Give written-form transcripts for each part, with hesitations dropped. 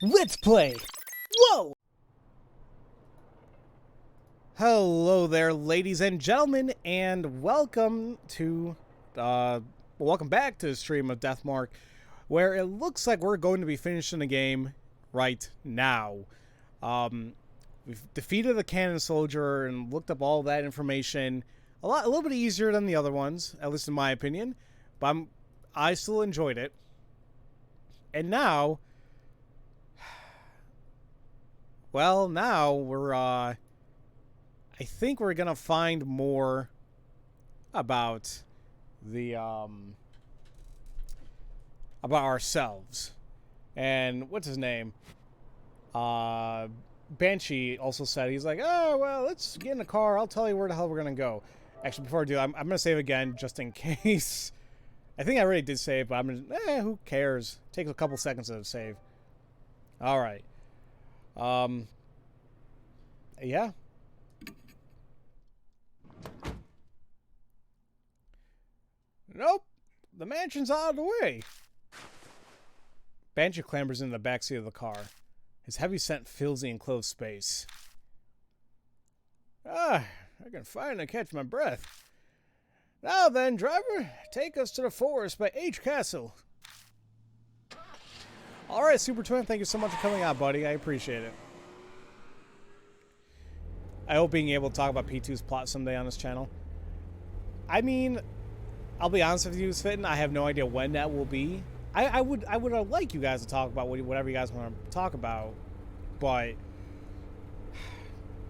Let's play! Whoa! Hello there, ladies and gentlemen, and welcome back to the stream of Deathmark, where it looks like we're going to be finishing the game right now. We've defeated the cannon soldier and looked up all that information. A little bit easier than the other ones, at least in my opinion, but I still enjoyed it. And now, well, now we're, I think we're gonna find more about the, about ourselves. And what's his name? Banshee also said, he's like, oh, well, let's get in the car. I'll tell you where the hell we're gonna go. Actually, before I do, I'm gonna save again, just in case. I think I already did save, but I'm gonna, who cares? Takes a couple seconds to save. Alright. Yeah. Nope. The mansion's out of the way. Banshee clambers in the backseat of the car. His heavy scent fills the enclosed space. I can finally catch my breath. Now then, driver, take us to the forest by H Castle. Alright, Super Twin, thank you so much for coming out, buddy. I appreciate it. I hope being able to talk about P2's plot someday on this channel. I mean, I'll be honest with you, Fitton, I have no idea when that will be. I would like you guys to talk about whatever you guys want to talk about, but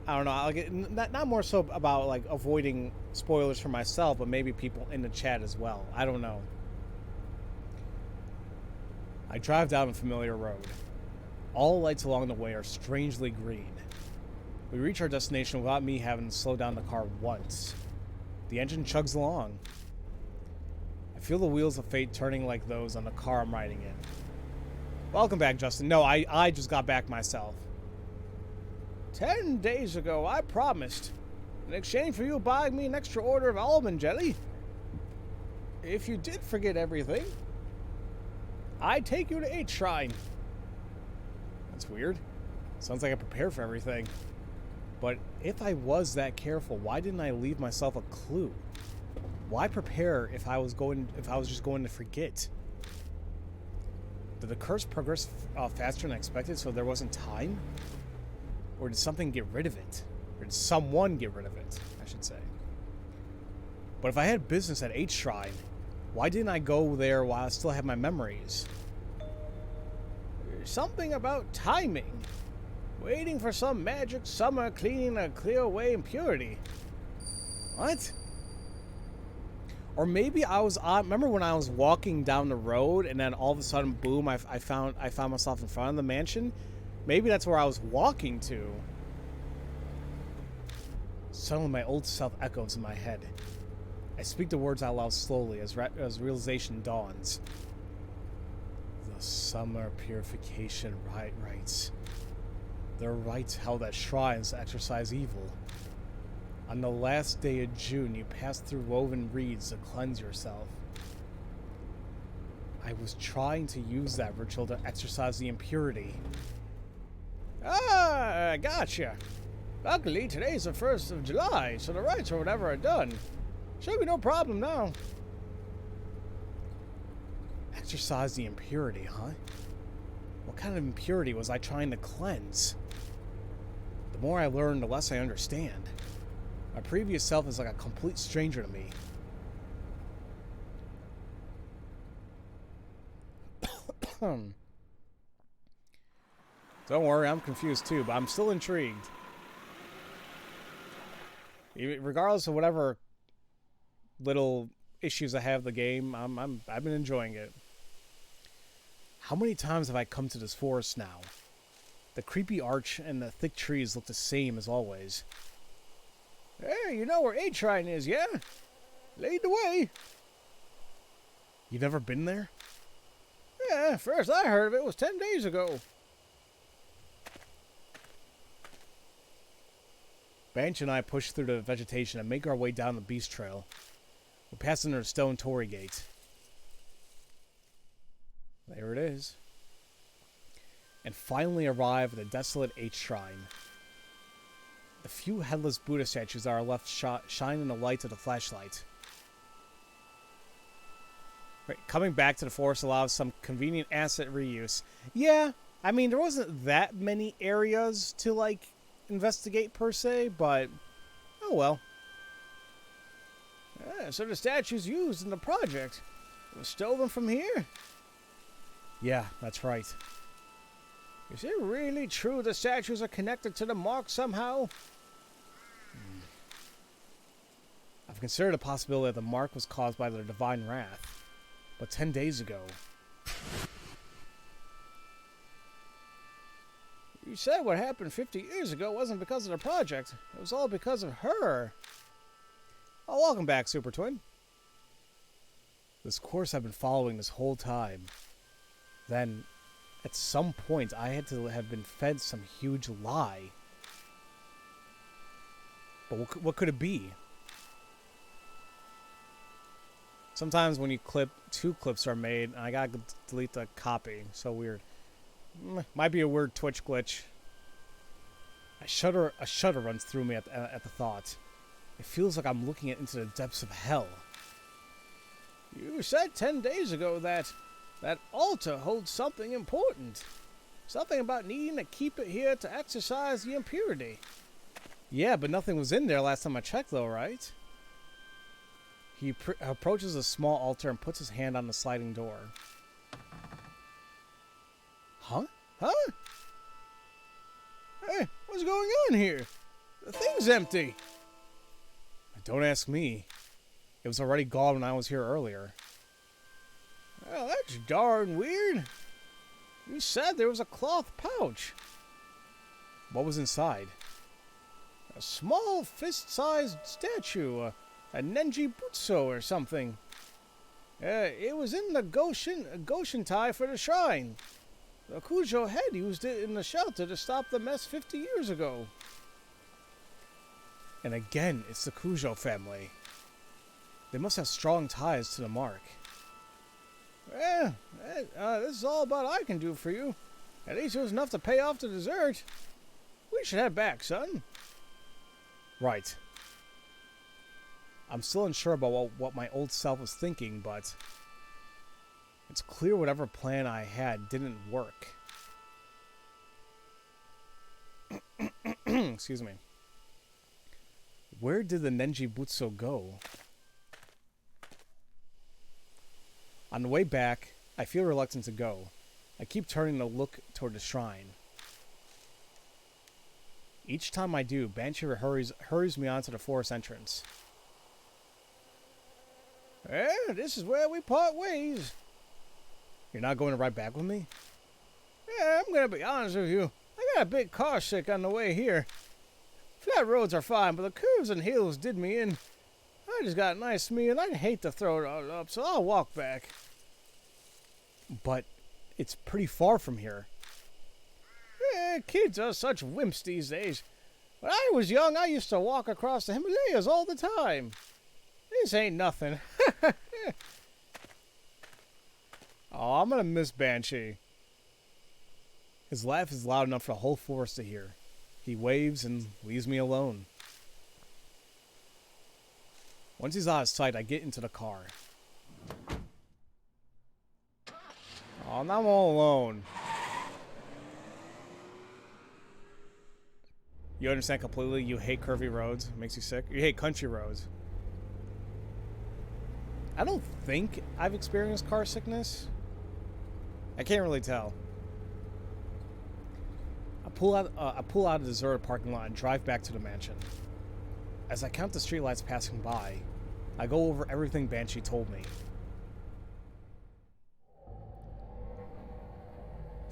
I don't know. Like, not more so about like avoiding spoilers for myself, but maybe people in the chat as well. I don't know. I drive down a familiar road. All lights along the way are strangely green. We reach our destination without me having to slow down the car once. The engine chugs along. I feel the wheels of fate turning like those on the car I'm riding in. Welcome back, Justin. No, I just got back myself. 10 days ago, I promised, in exchange for you buying me an extra order of almond jelly, if you did forget everything, I'd take you to H Shrine. That's weird. Sounds like I prepared for everything. But if I was that careful, why didn't I leave myself a clue? Why prepare if I was just going to forget? Did the curse progress faster than I expected, so there wasn't time? Or did something get rid of it? Or did someone get rid of it, I should say. But if I had business at H Shrine, why didn't I go there while I still have my memories? There's something about timing. Waiting for some magic summer cleaning to clear away impurity. What? Or maybe I remember when I was walking down the road and then all of a sudden, boom, I found myself in front of the mansion. Maybe that's where I was walking to. Suddenly my old self echoes in my head. I speak the words out loud slowly as realization dawns. The summer purification rites. They're rites held at shrines to exorcise evil. On the last day of June, you pass through woven reeds to cleanse yourself. I was trying to use that ritual to exorcise the impurity. Ah, gotcha. Luckily, today's the 1st of July, so the rites or whatever are done. Should be no problem now. Exorcise the impurity, huh? What kind of impurity was I trying to cleanse? The more I learn, the less I understand. My previous self is like a complete stranger to me. Don't worry, I'm confused too, but I'm still intrigued. Regardless of whatever little issues I have with the game, I've been enjoying it. How many times have I come to this forest now? The creepy arch and the thick trees look the same as always. Hey, you know where H Shrine is, yeah? Lead the way. You've never been there? Yeah, first I heard of it was 10 days ago. Banshee and I push through the vegetation and make our way down the beast trail. We're passing the stone torii gate. There it is. and finally arrive at the desolate H shrine. The few headless Buddha statues that are left shine in the light of the flashlight. Right, coming back to the forest allows some convenient asset reuse. Yeah, I mean, there wasn't that many areas to, like, investigate per se, but oh well. So the statues used in the project were stolen from here? Yeah, that's right. Is it really true the statues are connected to the mark somehow? I've considered the possibility that the mark was caused by the divine wrath. But 10 days ago... You said what happened 50 years ago wasn't because of the project. It was all because of her. Oh, welcome back, Super Twin. This course I've been following this whole time. Then, at some point, I had to have been fed some huge lie. But what could it be? Sometimes when you clip, 2 clips are made, and I gotta delete the copy. So weird. Might be a weird Twitch glitch. A shudder runs through me at the thought. It feels like I'm looking into the depths of hell. You said 10 days ago that altar holds something important. Something about needing to keep it here to exercise the impurity. Yeah, but nothing was in there last time I checked, though, right? He approaches a small altar and puts his hand on the sliding door. Huh? Huh? Hey, what's going on here? The thing's empty. Don't ask me. It was already gone when I was here earlier. Well, that's darn weird. You said there was a cloth pouch. What was inside? A small fist-sized statue, a Nenji Butsu or something. It was in the Goshin tie for the shrine. The Kujo head used it in the shelter to stop the mess 50 years ago. And again, it's the Kujo family. They must have strong ties to the mark. Well, this is all about I can do for you. At least it was enough to pay off the dessert. We should head back, son. Right. I'm still unsure about what my old self was thinking, but it's clear whatever plan I had didn't work. Excuse me. Where did the Nenji Butsu go? On the way back, I feel reluctant to go. I keep turning to look toward the shrine. Each time I do, Banshee hurries me onto the forest entrance. Well, this is where we part ways. You're not going to ride back with me? Yeah, I'm going to be honest with you. I got a bit car sick on the way here. Flat roads are fine, but the curves and hills did me in. I just got a nice meal, and I'd hate to throw it all up, so I'll walk back. But it's pretty far from here. Yeah, kids are such wimps these days. When I was young, I used to walk across the Himalayas all the time. This ain't nothing. Oh, I'm gonna miss Banshee. His laugh is loud enough for the whole forest to hear. He waves and leaves me alone. Once he's out of sight, I get into the car. Oh, now I'm all alone. You understand completely. You hate curvy roads. It makes you sick. You hate country roads. I don't think I've experienced car sickness. I can't really tell. I pull out of the deserted parking lot and drive back to the mansion. As I count the streetlights passing by, I go over everything Banshee told me.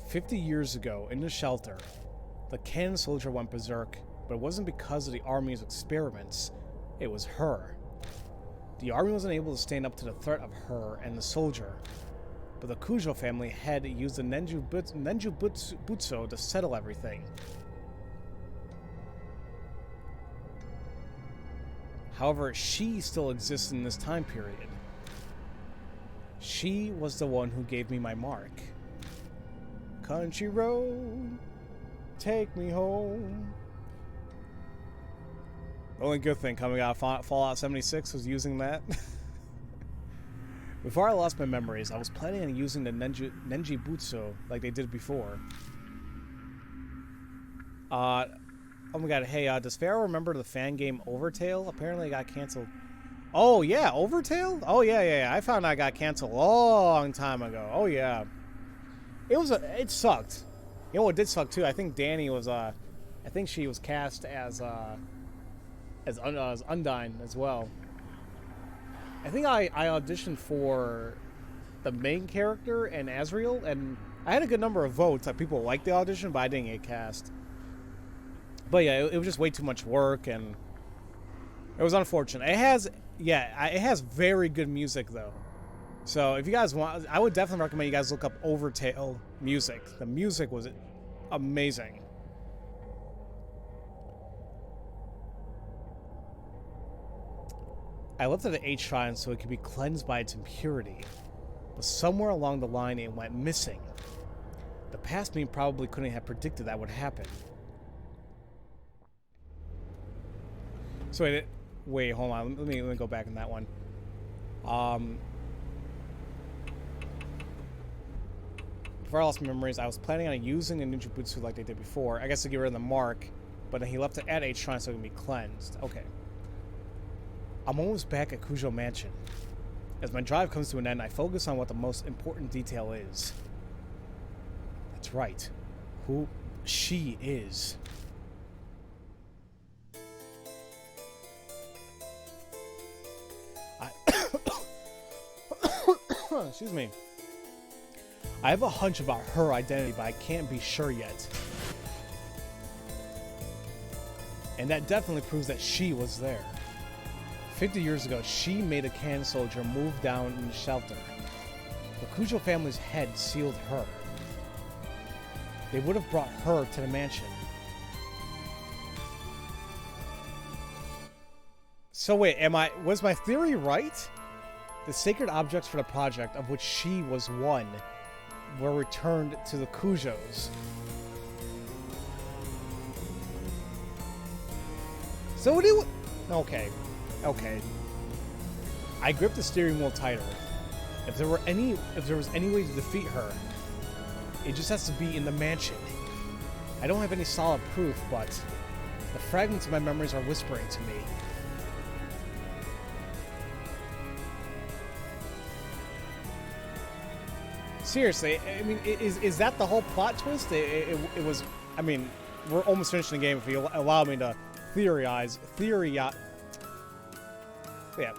50 years ago, in the shelter, the cannon soldier went berserk, but it wasn't because of the army's experiments. It was her. The army wasn't able to stand up to the threat of her and the soldier, but the Kujo family had used the Nenju Butsu to settle everything. However, she still exists in this time period. She was the one who gave me my mark. country road, take me home. The only good thing coming out of Fallout 76 was using that. Before I lost my memories, I was planning on using the Nenji Butsu like they did before. Oh my god, hey, does Pharaoh remember the fan game Overtale? Apparently it got canceled. Oh yeah, Overtale? Oh yeah. I found out it got canceled a long time ago. Oh yeah. It sucked. You know what did suck too? I think Danny was I think she was cast as Undyne as well. I think I auditioned for the main character and Azrael, and I had a good number of votes. Like, people liked the audition, but I didn't get cast. But yeah, it was just way too much work, and it was unfortunate. It has very good music though. So if you guys want, I would definitely recommend you guys look up Overtale music. The music was amazing. I lifted the H shrine so it could be cleansed by its impurity, but somewhere along the line it went missing. The past me probably couldn't have predicted that would happen. So wait, hold on. Let me go back in that one. Before I lost my memories, I was planning on using a Ninja Butsu like they did before. I guess to get rid of the mark, but then he left it at H shrine so it can be cleansed. Okay. I'm almost back at Kujo Mansion. As my drive comes to an end, I focus on what the most important detail is. That's right. Who she is. Excuse me. I have a hunch about her identity, but I can't be sure yet. And that definitely proves that she was there. 50 years ago, she made a can soldier move down in the shelter. The Kujo family's head sealed her. They would have brought her to the mansion. So wait, was my theory right? The sacred objects for the project, of which she was one, were returned to the Kujos. So what do you... Okay. I gripped the steering wheel tighter. If there was any way to defeat her, it just has to be in the mansion. I don't have any solid proof, but the fragments of my memories are whispering to me. Seriously, I mean, is that the whole plot twist? It was... I mean, we're almost finishing the game if you allow me to theorize. Yeah,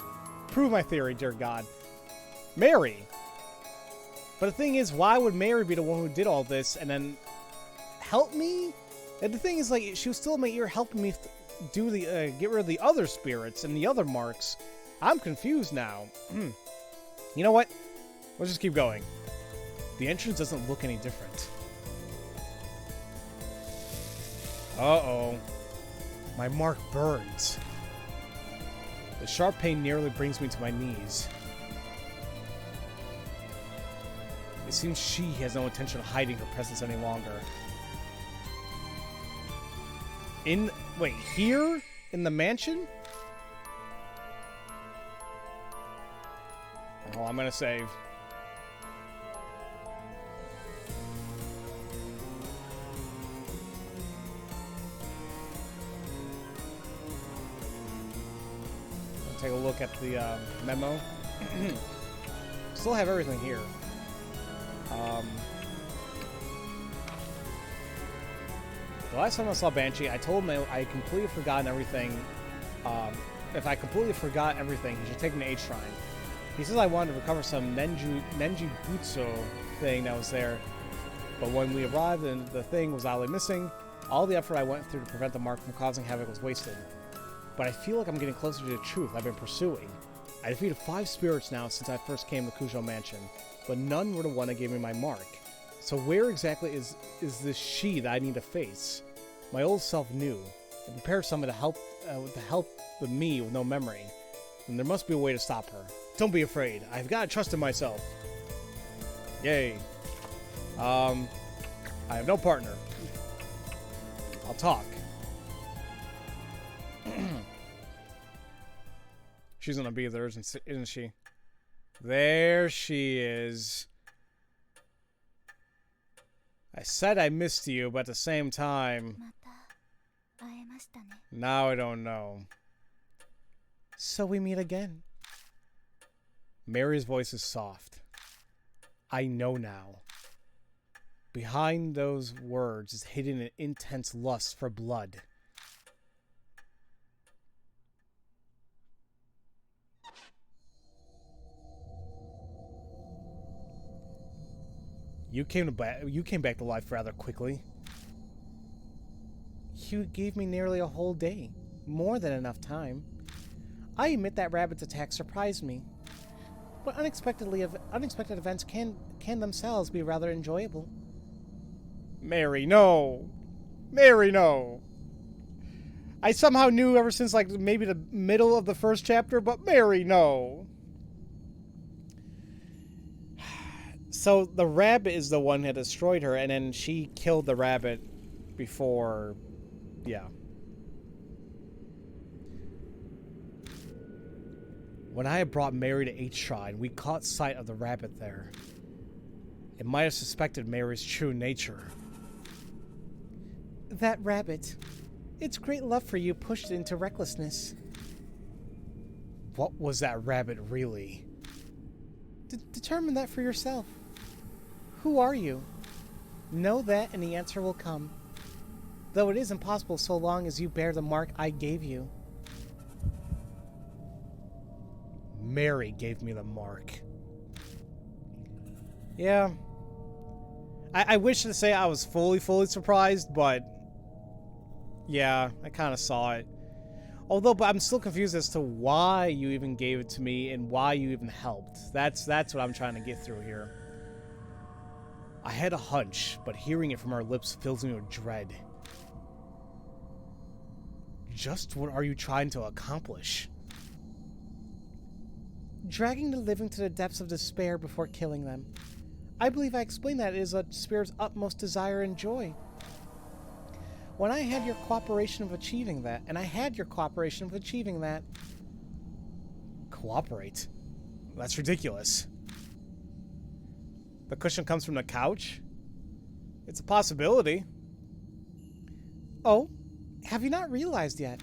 prove my theory, dear God. Mary! But the thing is, why would Mary be the one who did all this and then help me? And the thing is, like, she was still in my ear helping me do the, get rid of the other spirits and the other marks. I'm confused now. You know what? Let's just keep going. The entrance doesn't look any different. Uh-oh. My mark burns. The sharp pain nearly brings me to my knees. It seems she has no intention of hiding her presence any longer. Wait, here? In the mansion? Oh, I'm gonna save. Take a look at the memo. Still have everything here. The last time I saw Banshee, I told him I completely forgotten everything. If I completely forgot everything, he should take me to H Shrine. He says I wanted to recover some Nenji Butsu thing that was there, but when we arrived and the thing was oddly missing, all the effort I went through to prevent the mark from causing havoc was wasted. But I feel like I'm getting closer to the truth I've been pursuing. I defeated 5 spirits now since I first came to Kujo Mansion, but none were the one that gave me my mark. So where exactly is this she that I need to face? My old self knew. I prepared someone to help with me with no memory, and there must be a way to stop her. Don't be afraid. I've got to trust in myself. Yay. I have no partner. I'll talk. She's gonna be there, isn't she? There she is. I said I missed you, but at the same time... Now I don't know. So we meet again. Mary's voice is soft. I know now. Behind those words is hidden an intense lust for blood. You came back to life rather quickly. You gave me nearly a whole day. More than enough time. I admit that rabbit's attack surprised me. But unexpected events can themselves be rather enjoyable. Mary, no! Mary, no! I somehow knew ever since, like, maybe the middle of the first chapter, but Mary, no! So, the rabbit is the one that destroyed her, and then she killed the rabbit before... Yeah. When I had brought Mary to H Shrine, we caught sight of the rabbit there. It might have suspected Mary's true nature. That rabbit. Its great love for you pushed it into recklessness. What was that rabbit really? Determine that for yourself. Who are you? Know that and the answer will come. Though it is impossible so long as you bear the mark I gave you. Mary gave me the mark. Yeah. I wish to say I was fully surprised, but... Yeah, I kind of saw it. But I'm still confused as to why you even gave it to me and why you even helped. That's what I'm trying to get through here. I had a hunch, but hearing it from her lips fills me with dread. Just what are you trying to accomplish? Dragging the living to the depths of despair before killing them. I believe I explained that it is a spirit's utmost desire and joy. When I had your cooperation of achieving that, Cooperate? That's ridiculous. The cushion comes from the couch? It's a possibility. Oh, have you not realized yet?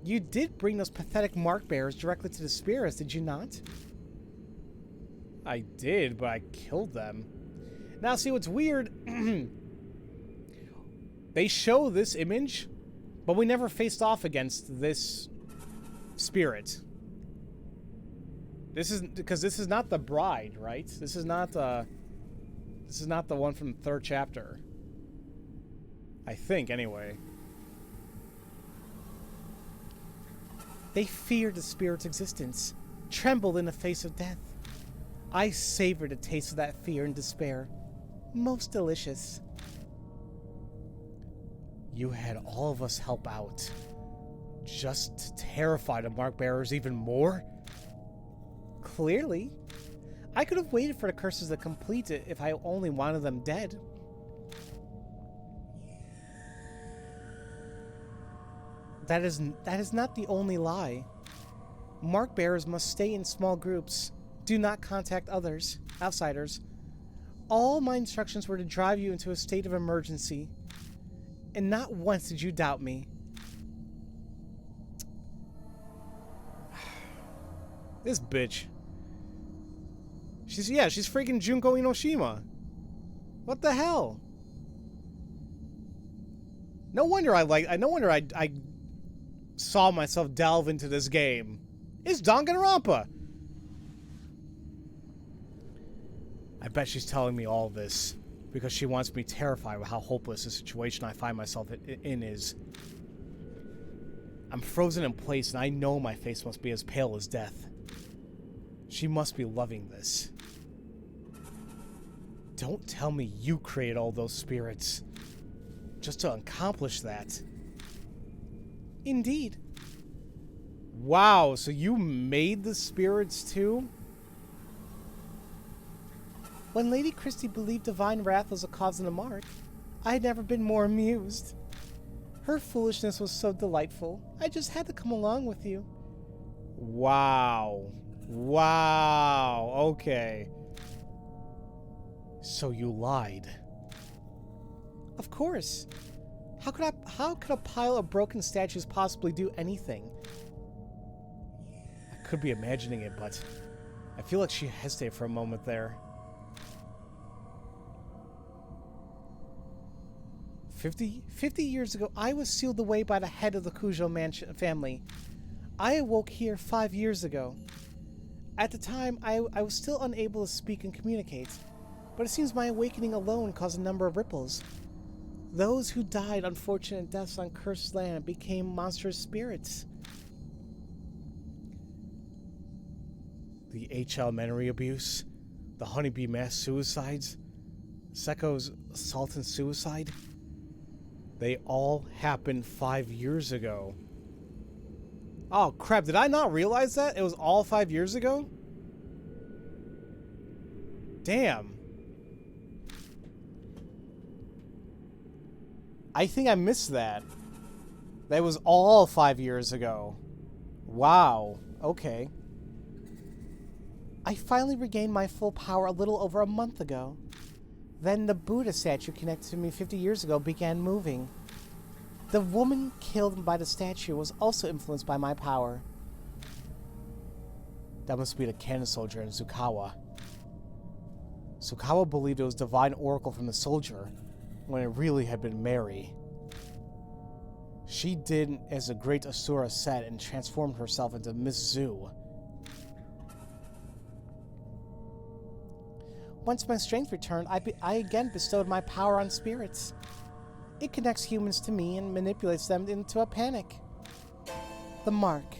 You did bring those pathetic mark bearers directly to the spirits, did you not? I did, but I killed them. Now, see what's weird? They show this image, but we never faced off against this spirit. This is not the bride, right? This is not the one from the third chapter. I think, anyway. They feared the spirit's existence, trembled in the face of death. I savored the taste of that fear and despair. Most delicious. You had all of us help out. Just to terrify the mark bearers even more? Clearly. I could have waited for the curses to complete it if I only wanted them dead. That is not the only lie. Mark bearers must stay in small groups. Do not contact others, outsiders. All my instructions were to drive you into a state of emergency. And not once did you doubt me. This bitch. She's freaking Junko Inoshima. What the hell? No wonder I saw myself delve into this game. It's Danganronpa. I bet she's telling me all this because she wants me terrified with how hopeless the situation I find myself in is. I'm frozen in place and I know my face must be as pale as death. She must be loving this. Don't tell me you created all those spirits just to accomplish that. Indeed. Wow, so you made the spirits too? When Lady Christie believed divine wrath was a cause of the mark, I'd never been more amused. Her foolishness was so delightful. I just had to come along with you. Wow. Wow. Okay. So you lied. Of course. How could a pile of broken statues possibly do anything? I could be imagining it, but I feel like she hesitated for a moment there. 50 years ago, I was sealed away by the head of the Cujo family. I awoke here 5 years ago. At the time, I was still unable to speak and communicate, but it seems my awakening alone caused a number of ripples. Those who died unfortunate deaths on cursed land became monstrous spirits. The H. elementary abuse, the honeybee mass suicides, Seko's assault and suicide. They all happened 5 years ago. Oh crap, did I not realize that? It was all 5 years ago? Damn. I think I missed that. That was all 5 years ago. Wow. Okay. I finally regained my full power a little over a month ago. Then the Buddha statue connected to me 50 years ago began moving. The woman killed by the statue was also influenced by my power. That must be the cannon soldier in Tsukawa. Tsukawa believed it was divine oracle from the soldier, when it really had been Mary. She did as the great Asura said and transformed herself into Miss Zoo. Once my strength returned, I again bestowed my power on spirits. It connects humans to me and manipulates them into a panic. The mark.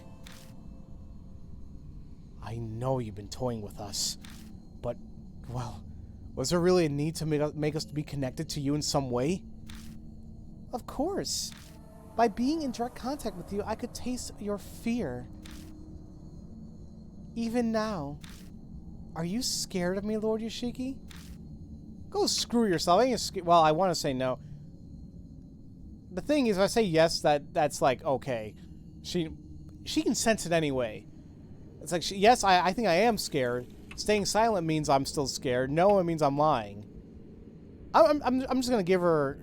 I know you've been toying with us, but, well, was there really a need to make us be connected to you in some way? Of course. By being in direct contact with you, I could taste your fear. Even now. Are you scared of me, Lord Yoshiki? Go screw yourself. I ain't scared. Well, I want to say no. The thing is, if I say yes, that's like, okay. She can sense it anyway. It's like, yes, I think I am scared. Staying silent means I'm still scared. No, it means I'm lying. I'm just going to give her...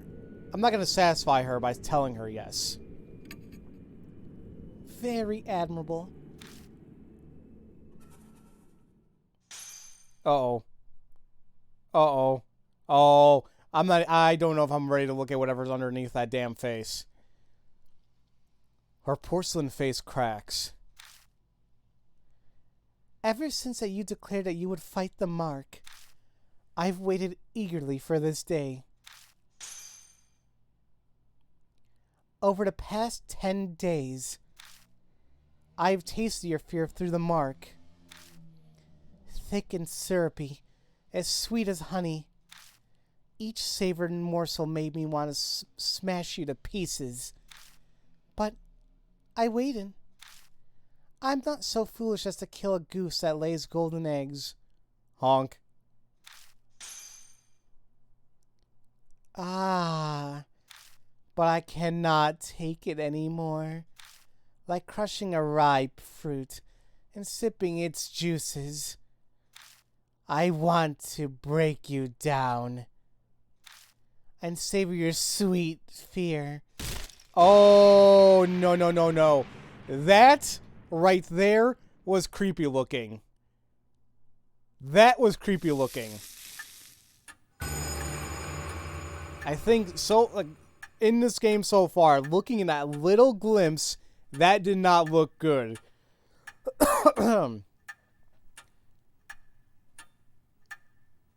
I'm not going to satisfy her by telling her yes. Very admirable. Uh-oh. Uh-oh. Oh, I don't know if I'm ready to look at whatever's underneath that damn face. Her porcelain face cracks. Ever since that you declared that you would fight the mark, I've waited eagerly for this day. Over the past 10 days, I've tasted your fear through the mark. Thick and syrupy, as sweet as honey. Each savored morsel made me want to smash you to pieces. But I waited. I'm not so foolish as to kill a goose that lays golden eggs. Honk. Ah, but I cannot take it anymore. Like crushing a ripe fruit and sipping its juices. I want to break you down and savor your sweet fear. Oh, no, no, no, no. That right there was creepy looking. That was creepy looking. I think so, like, in this game so far, looking in that little glimpse, that did not look good.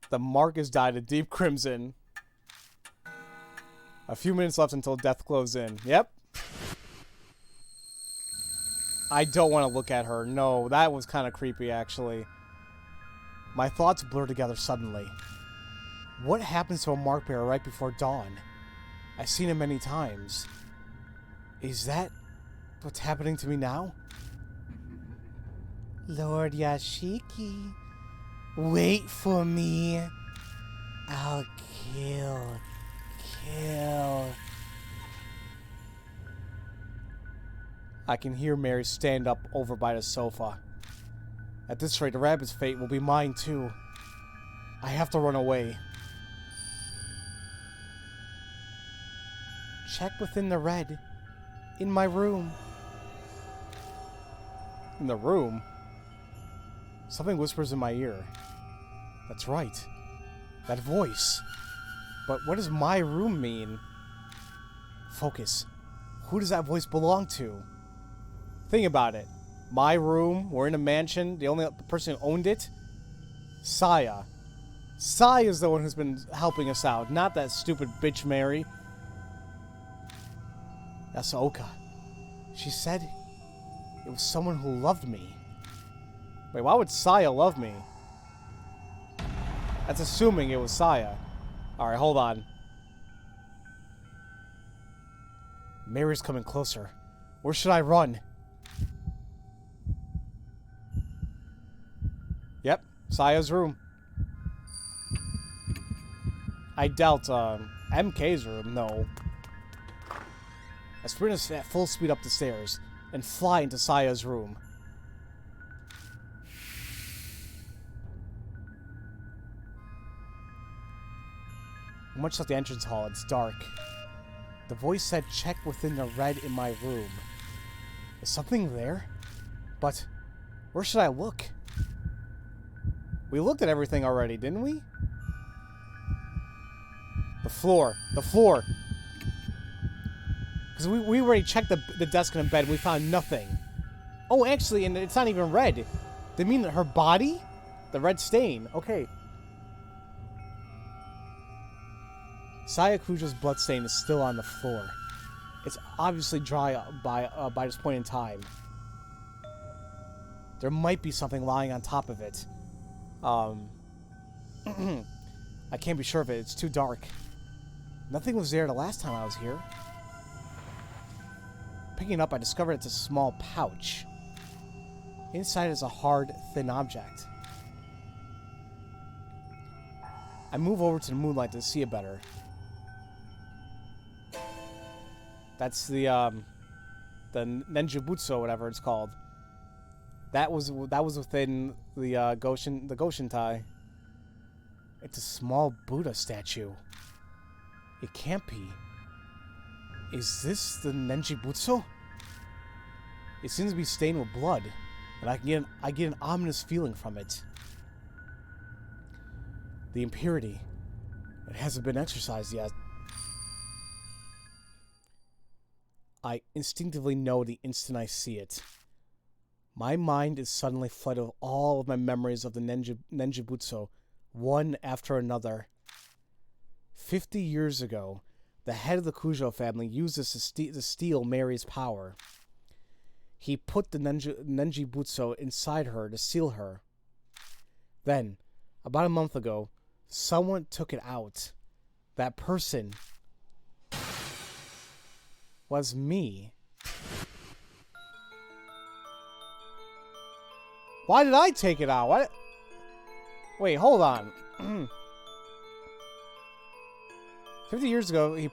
The mark has died a deep crimson. A few minutes left until death closes in. Yep. I don't want to look at her. No, that was kind of creepy, actually. My thoughts blur together suddenly. What happens to a mark bearer right before dawn? I've seen it many times. Is that what's happening to me now? Lord Yashiki, wait for me. I'll kill I can hear Mary stand up over by the sofa. At this rate, the rabbit's fate will be mine too. I have to run away. Check within the red. In my room. In the room? Something whispers in my ear. That's right. That voice. But what does my room mean? Focus. Who does that voice belong to? Think about it. My room, we're in a mansion, the only person who owned it? Saya. Saya is the one who's been helping us out, not that stupid bitch Mary. That's Oka. She said it was someone who loved me. Wait, why would Saya love me? That's assuming it was Saya. Alright, hold on. Mary's coming closer. Where should I run? Yep, Saya's room. I doubt, MK's room, no. I sprint at full speed up the stairs and fly into Saya's room. Much like the entrance hall, it's dark. The voice said, check within the red in my room. Is something there? But where should I look? We looked at everything already, didn't we? The floor. The floor. Because we already checked the desk and the bed. We found nothing. Oh, actually, and it's not even red. They mean that her body? The red stain. Okay. Saya Kujo's bloodstain is still on the floor. It's obviously dry by this point in time. There might be something lying on top of it. I can't be sure of it. It's too dark. Nothing was there the last time I was here. Picking it up, I discovered it's a small pouch. Inside is a hard, thin object. I move over to the moonlight to see it better. That's the Nenjutsu, whatever it's called. That was within the Goshintai. It's a small Buddha statue. It can't be. Is this the Nenjutsu? It seems to be stained with blood, and I get an ominous feeling from it. The impurity. It hasn't been exorcised yet. I instinctively know the instant I see it. My mind is suddenly flooded with all of my memories of the Nenjutsu, one after another. 50 years ago, the head of the Kujo family used this to steal Mary's power. He put the Nenjutsu inside her to seal her. Then, about a month ago, someone took it out. That person was me. Why did I take it out? What? Wait, hold on. 50 years ago, he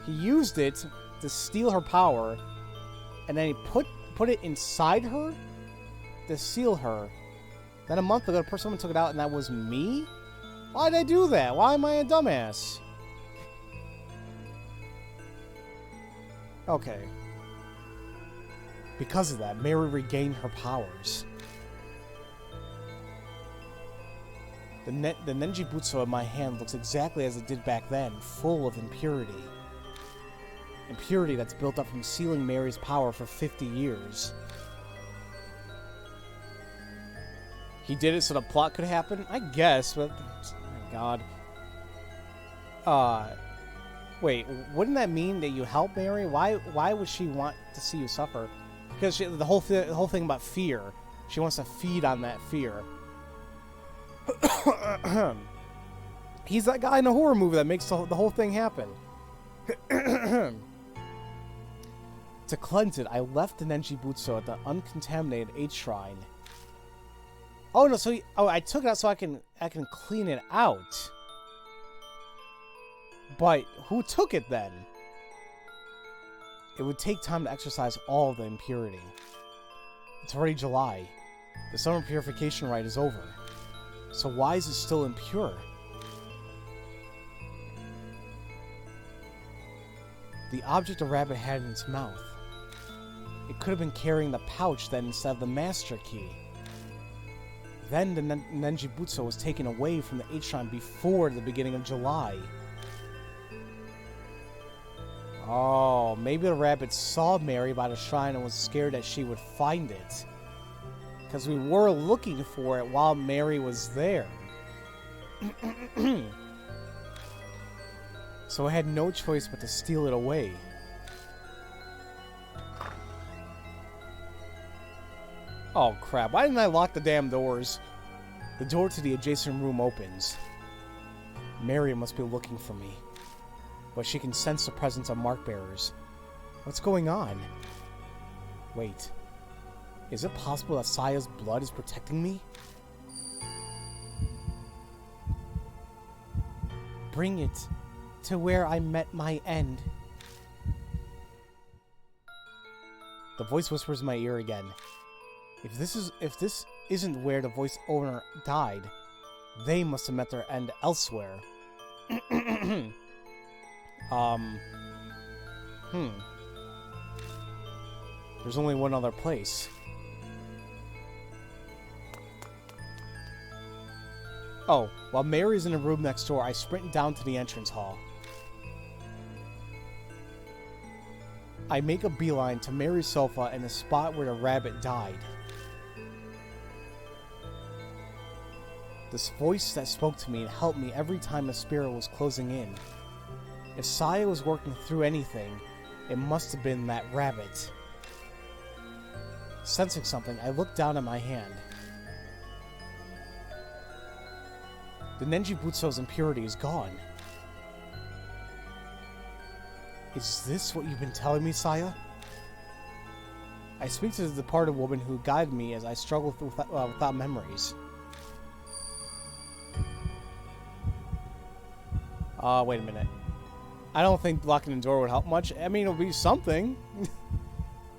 used it to steal her power, and then he put it inside her to seal her. Then a month ago, someone took it out, and that was me? Why did I do that? Why am I a dumbass? Okay. Because of that, Mary regained her powers. The Nenjutsu in my hand looks exactly as it did back then, full of impurity. Impurity that's built up from sealing Mary's power for 50 years. He did it so the plot could happen? I guess, but... Oh my god. Wait, wouldn't that mean that you help Mary? Why would she want to see you suffer? Because the whole thing about fear. She wants to feed on that fear. He's that guy in a horror movie that makes the whole thing happen. To cleanse it, I left the Nenjutsu at the uncontaminated H shrine. Oh no! I took it out so I can clean it out. But who took it then? It would take time to exorcise all of the impurity. It's already July. The summer purification rite is over. So why is it still impure? The object the rabbit had in its mouth. It could have been carrying the pouch then instead of the master key. Then the Nenjibutsu was taken away from the H-shrine before the beginning of July. Oh, maybe the rabbit saw Mary by the shrine and was scared that she would find it. Because we were looking for it while Mary was there. So I had no choice but to steal it away. Oh crap, why didn't I lock the damn doors? The door to the adjacent room opens. Mary must be looking for me. But she can sense the presence of mark bearers. What's going on? Wait. Is it possible that Saya's blood is protecting me? Bring it to where I met my end. The voice whispers in my ear again. If this isn't where the voice owner died, they must have met their end elsewhere. There's only one other place. Oh, while Mary's in the room next door, I sprint down to the entrance hall. I make a beeline to Mary's sofa and the spot where the rabbit died. This voice that spoke to me and helped me every time the spirit was closing in. If Saya was working through anything, it must have been that rabbit. Sensing something, I looked down at my hand. The Nenjibutsu's impurity is gone. Is this what you've been telling me, Saya? I speak to the departed woman who guided me as I struggled without memories. Wait a minute. I don't think blocking the door would help much. I mean, it'll be something.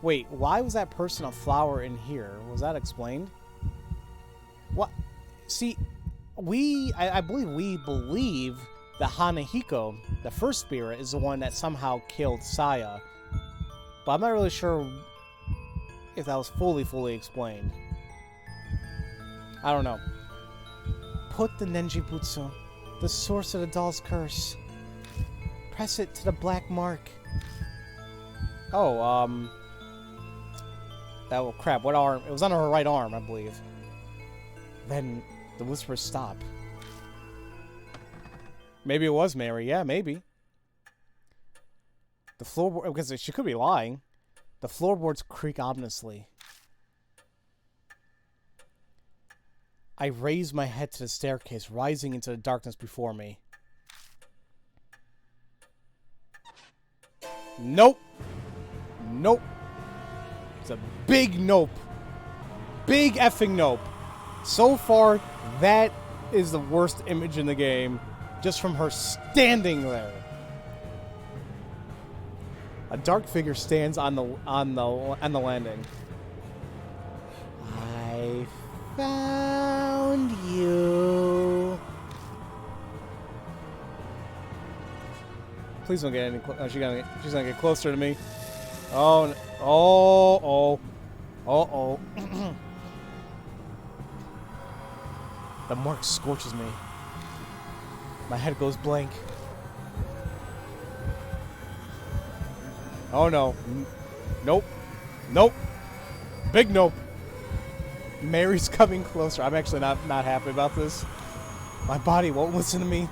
Wait, why was that person a flower in here? Was that explained? What? See, I believe that Hanahiko, the first spirit, is the one that somehow killed Saya. But I'm not really sure if that was fully explained. I don't know. Put the Nenjibutsu, the source of the doll's curse. Press it to the black mark. Oh, oh crap, what arm? It was on her right arm, I believe. Then the whispers stop. Maybe it was Mary. Yeah, maybe. The floorboard, because she could be lying. The floorboards creak ominously. I raise my head to the staircase, rising into the darkness before me. Nope. Nope. It's a big nope. Big effing nope. So far, that is the worst image in the game. Just from her standing there. A dark figure stands on the landing. I found you. Please don't get any. She's gonna get closer to me. Oh. The mark scorches me. My head goes blank. Oh no. Nope. Nope. Big nope. Mary's coming closer. I'm actually not happy about this. My body won't listen to me.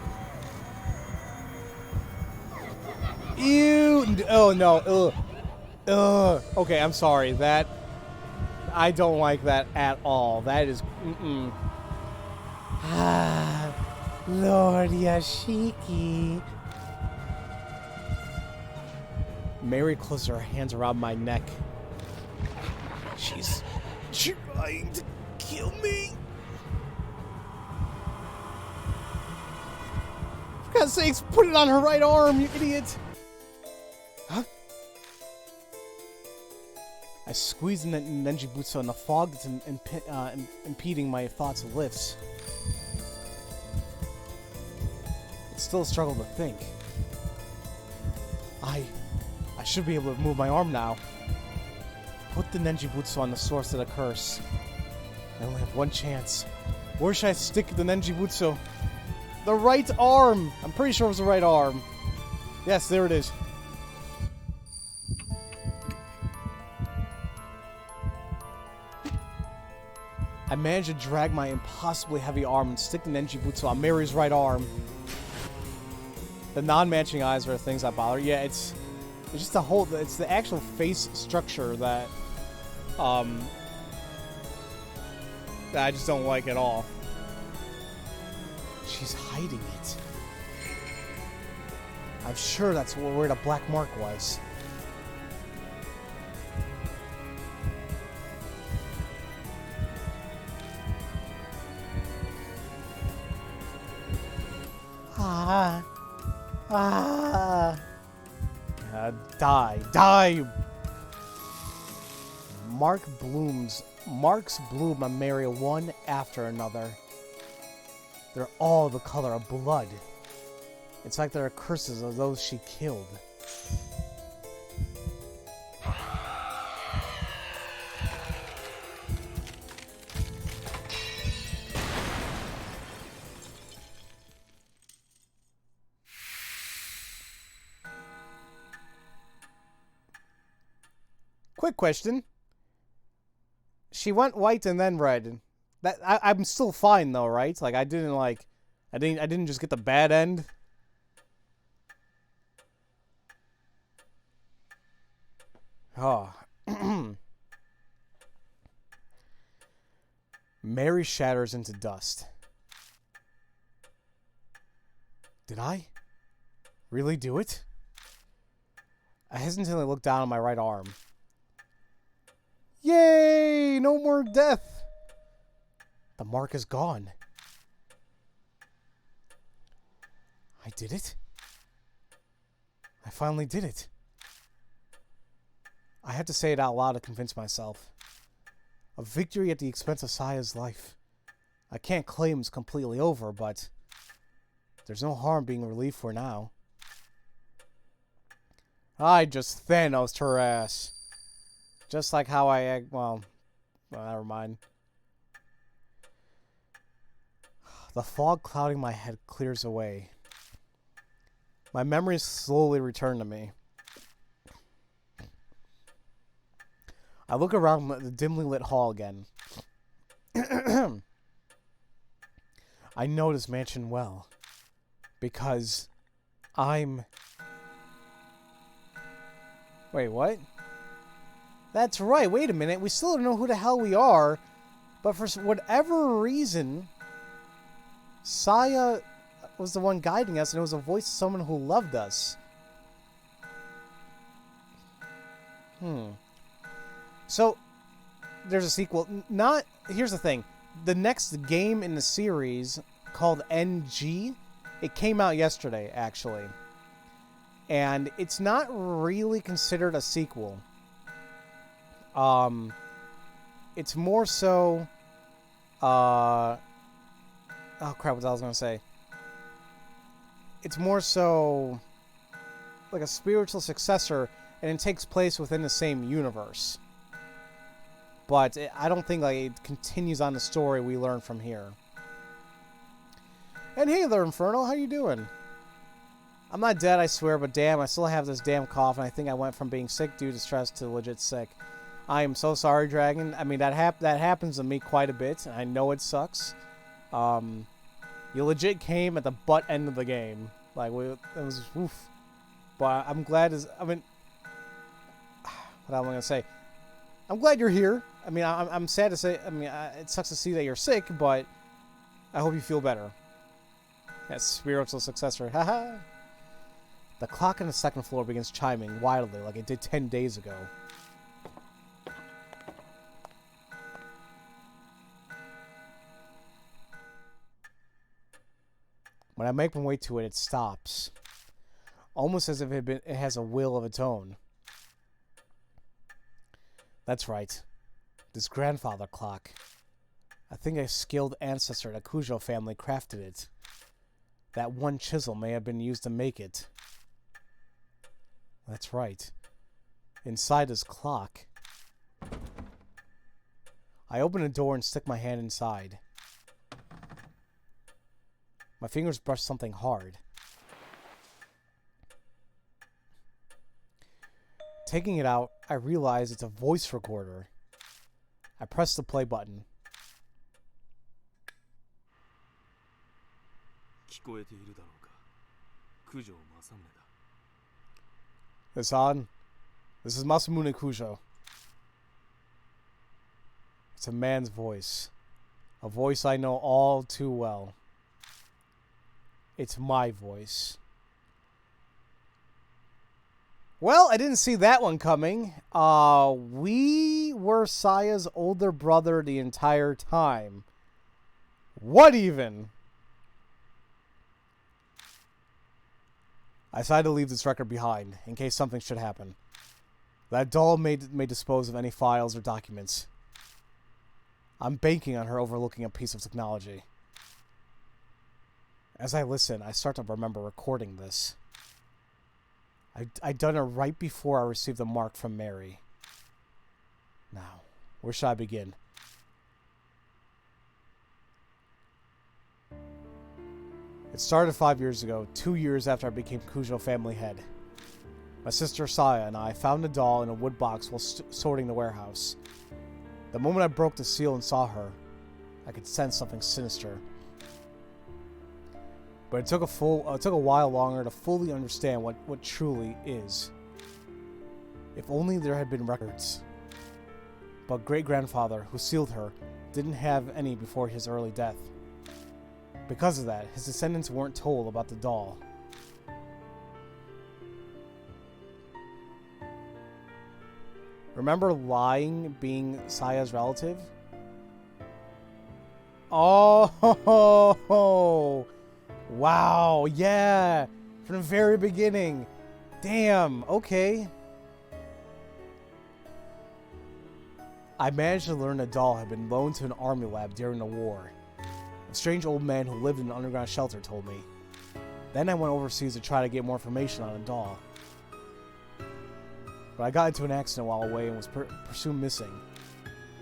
Ew. Oh no. Ugh. Ugh. Okay, I'm sorry. That... I don't like that at all. That is... Ah... Lord Yashiki. Mary closes her hands around my neck. She's trying to kill me. For God's sakes, put it on her right arm, you idiot. Huh? squeeze the Nenjibutsu and the fog that's impeding my thoughts lifts. It's still a struggle to think. I should be able to move my arm now. Put the Nenjibutsu on the source of the curse. I only have one chance. Where should I stick the Nenjibutsu? The right arm! I'm pretty sure it was the right arm. Yes, there it is. I managed to drag my impossibly heavy arm and stick the Nenjibutsu on Mary's right arm. The non-matching eyes are the things that bother. Yeah, it's just the whole... It's the actual face structure that I just don't like at all. She's hiding it. I'm sure that's where the black mark was. Die! Marks bloom on Mary one after another. They're all the color of blood. It's like there are curses of those she killed. Quick question. She went white and then red. That I'm still fine though, right? Like I didn't just get the bad end. Oh. Mary shatters into dust. Did I really do it? I hesitantly look down on my right arm. Yay! No more death! The mark is gone. I did it? I finally did it. I had to say it out loud to convince myself. A victory at the expense of Saya's life. I can't claim it's completely over, but there's no harm being relieved for now. I just Thanos'd her ass. Just like how I act. Well, never mind. The fog clouding my head clears away. My memories slowly return to me. I look around the dimly lit hall again. I know this mansion well. Because I'm... Wait, what? That's right, wait a minute. We still don't know who the hell we are. But for whatever reason, Saya was the one guiding us, and it was a voice of someone who loved us. So, there's a sequel. Here's the thing. The next game in the series, called NG, it came out yesterday, actually. And it's not really considered a sequel. It's more so... oh crap, what I was going to say. It's more so... like a spiritual successor, and it takes place within the same universe. But I don't think like it continues on the story we learn from here. And hey there, Inferno, how you doing? I'm not dead, I swear, but damn, I still have this damn cough, and I think I went from being sick due to stress to legit sick. I am so sorry, Dragon. I mean, that happens to me quite a bit, and I know it sucks. You legit came at the butt end of the game. Like, it was, oof. But I'm glad I mean, what am I going to say? I'm glad you're here. I mean, I'm sad to say, I mean, it sucks to see that you're sick, but I hope you feel better. That spiritual successor. Haha. The clock on the second floor begins chiming wildly like it did 10 days ago. When I make my way to it, it stops. Almost as if it has a will of its own. That's right. This grandfather clock. I think a skilled ancestor in the Kujo family crafted it. That one chisel may have been used to make it. That's right. Inside this clock. I open the door and stick my hand inside. My fingers brush something hard. Taking it out, I realize it's a voice recorder. I press the play button. This on? This is Masamune Kujo. It's a man's voice. A voice I know all too well. It's my voice. Well, I didn't see that one coming. We were Saya's older brother the entire time. What even? I decided to leave this record behind, in case something should happen. That doll may dispose of any files or documents. I'm banking on her overlooking a piece of technology. As I listen, I start to remember recording this. I'd done it right before I received the mark from Mary. Now, where should I begin? It started 5 years ago, 2 years after I became Kujo family head. My sister Saya and I found the doll in a wood box while sorting the warehouse. The moment I broke the seal and saw her, I could sense something sinister. But it took a while longer to fully understand what truly is. If only there had been records. But great-grandfather, who sealed her, didn't have any before his early death. Because of that, his descendants weren't told about the doll. Remember Lying being Saya's relative? Oh, wow, yeah, from the very beginning. Damn, okay. I managed to learn the doll had been loaned to an army lab during the war. A strange old man who lived in an underground shelter told me. Then I went overseas to try to get more information on the doll. But I got into an accident while away and was presumed missing.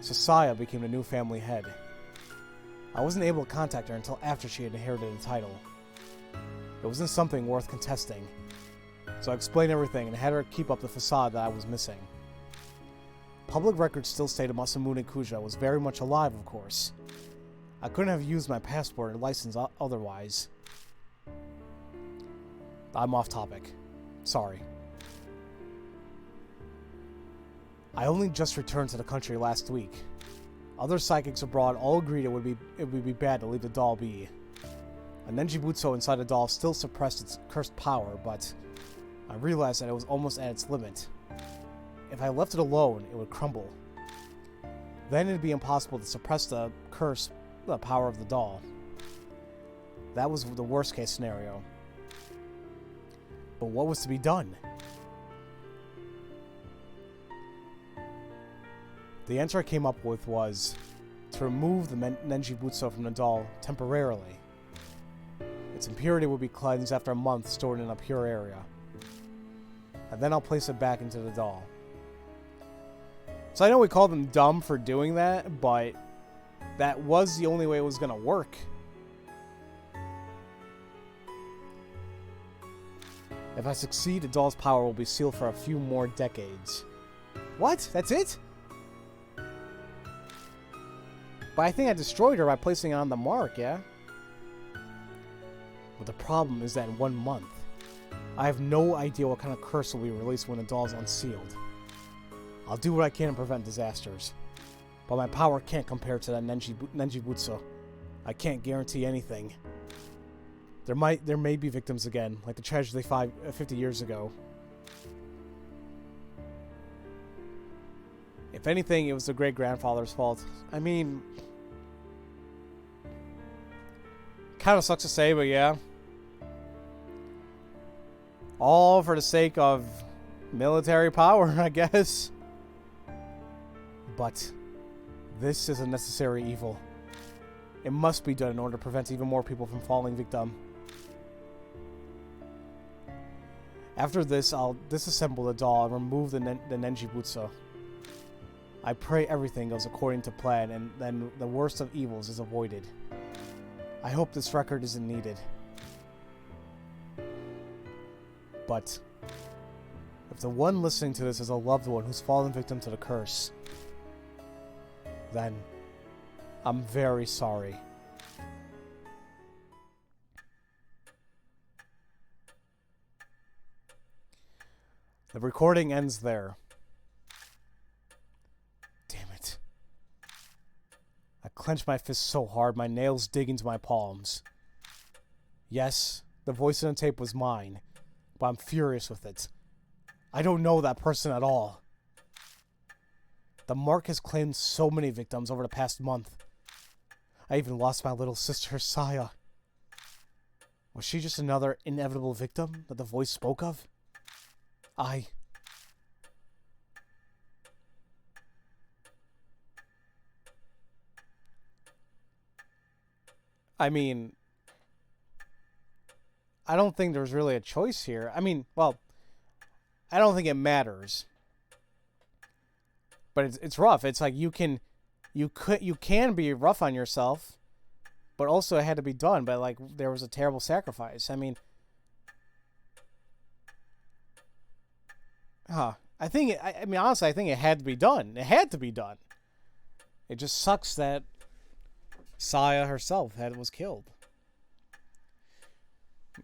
So Saya became the new family head. I wasn't able to contact her until after she had inherited the title. It wasn't something worth contesting. So I explained everything and had her keep up the facade that I was missing. Public records still stated Masamune Kujo was very much alive, of course. I couldn't have used my passport or license otherwise. I'm off topic. Sorry. I only just returned to the country last week. Other psychics abroad all agreed it would be bad to leave the doll be. A Nenjibutsu inside the doll still suppressed its cursed power, but I realized that it was almost at its limit. If I left it alone, it would crumble. Then it'd be impossible to suppress the power of the doll. That was the worst case scenario. But what was to be done? The answer I came up with was to remove the Nenjibutsu from the doll temporarily. Its impurity would be cleansed after a month stored in a pure area. And then I'll place it back into the doll. So I know we called them dumb for doing that, but that was the only way it was going to work. If I succeed, the doll's power will be sealed for a few more decades. What? That's it? But I think I destroyed her by placing it on the mark, yeah? But the problem is that in 1 month, I have no idea what kind of curse will be released when the doll is unsealed. I'll do what I can to prevent disasters. But my power can't compare to that Nenjibutsu. I can't guarantee anything. There may be victims again, like the tragedy 50 years ago. If anything, it was the great-grandfather's fault. I mean, kind of sucks to say, but yeah. All for the sake of military power, I guess. But this is a necessary evil. It must be done in order to prevent even more people from falling victim. After this, I'll disassemble the doll and remove the Nenjibutsu. I pray everything goes according to plan and then the worst of evils is avoided. I hope this record isn't needed. But if the one listening to this is a loved one who's fallen victim to the curse, then I'm very sorry. The recording ends there. Damn it. I clench my fist so hard my nails dig into my palms. Yes, the voice on the tape was mine, but I'm furious with it. I don't know that person at all. The mark has claimed so many victims over the past month. I even lost my little sister, Saya. Was she just another inevitable victim that the voice spoke of? I mean, I don't think there's really a choice here. I mean, well, I don't think it matters. But it's rough. It's like you can be rough on yourself, but also it had to be done. But like there was a terrible sacrifice. I mean, I mean honestly, I think it had to be done. It had to be done. It just sucks that Saya herself was killed.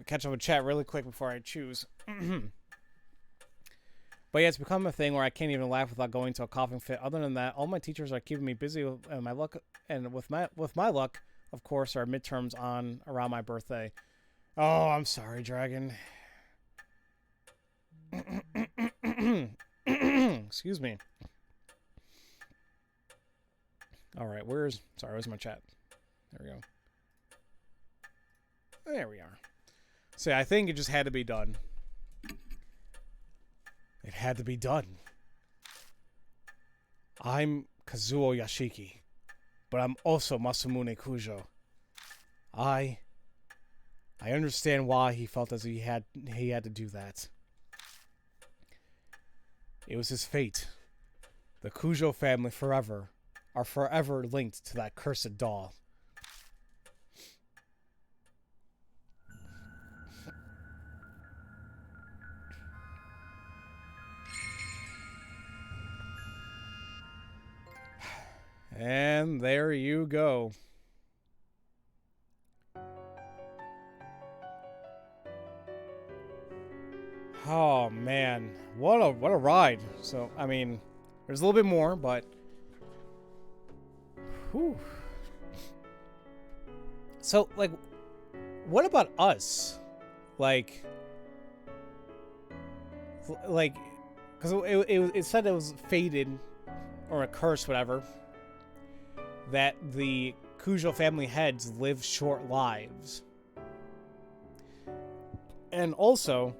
Catch up with chat really quick before I choose. But yeah, it's become a thing where I can't even laugh without going to a coughing fit. Other than that, all my teachers are keeping me busy, and my luck, and with my luck, of course, are midterms on around my birthday. Oh, I'm sorry, Dragon. Excuse me. All right, where's my chat? There we go. There we are. So yeah, I think it just had to be done. It had to be done. I'm Kazuo Yashiki, but I'm also Masamune Kujo. I understand why he felt as he had to do that. It was his fate. The Kujo family are forever linked to that cursed doll. And there you go. Oh man, what a ride. So I mean, there's a little bit more, but whew. So like, what about us? Like, because it said it was fated or a curse, whatever, that the Kujo family heads live short lives. And also,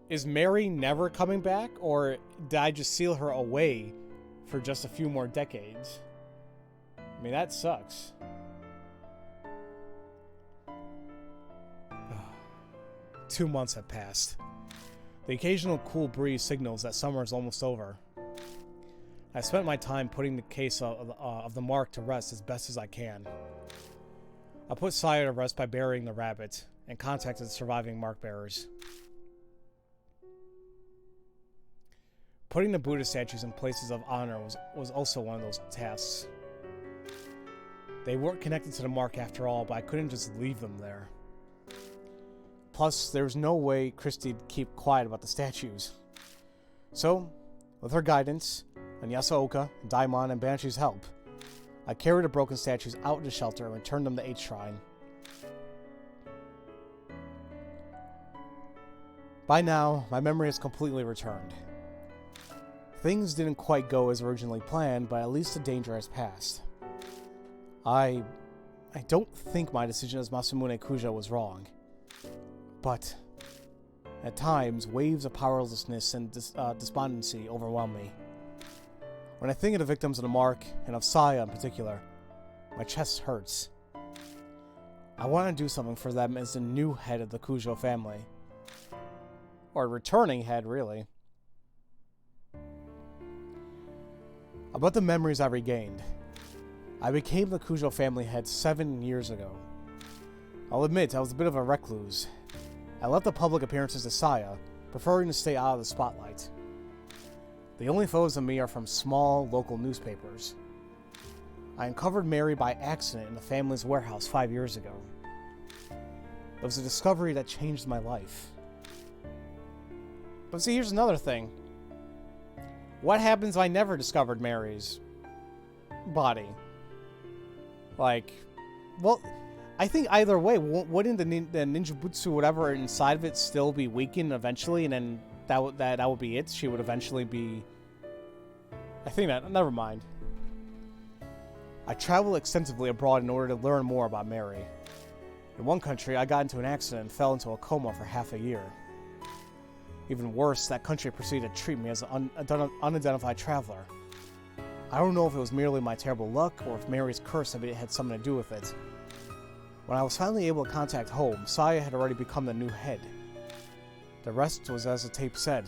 is Mary never coming back, or did I just seal her away for just a few more decades? I mean, that sucks. 2 months have passed. The occasional cool breeze signals that summer is almost over. I spent my time putting the case of the mark to rest as best as I can. I put Saya to rest by burying the rabbit and contacted the surviving mark bearers. Putting the Buddha statues in places of honor was also one of those tasks. They weren't connected to the mark after all, but I couldn't just leave them there. Plus, there was no way Christie'd keep quiet about the statues. So, with her guidance, and Yasuoka, Daimon, and Banshee's help, I carried the broken statues out of the shelter and returned them to H Shrine. By now, my memory has completely returned. Things didn't quite go as originally planned, but at least the danger has passed. I don't think my decision as Masamune Kujo was wrong. But, at times, waves of powerlessness and despondency overwhelm me. When I think of the victims of the mark, and of Saya in particular, my chest hurts. I want to do something for them as the new head of the Cujo family. Or returning head, really. About the memories I regained. I became the Cujo family head 7 years ago. I'll admit, I was a bit of a recluse. I left the public appearances to Saya, preferring to stay out of the spotlight. The only photos of me are from small, local newspapers. I uncovered Mary by accident in the family's warehouse 5 years ago. It was a discovery that changed my life. But see, here's another thing. What happens if I never discovered Mary's body? Like, well, I think either way, wouldn't the ninja butsu, whatever inside of it, still be weakened eventually, and then that would be it? She would eventually be... I think that... Never mind. I traveled extensively abroad in order to learn more about Mary. In one country, I got into an accident and fell into a coma for half a year. Even worse, that country proceeded to treat me as an unidentified traveler. I don't know if it was merely my terrible luck, or if Mary's curse had something to do with it. When I was finally able to contact home, Saya had already become the new head. The rest was as the tape said.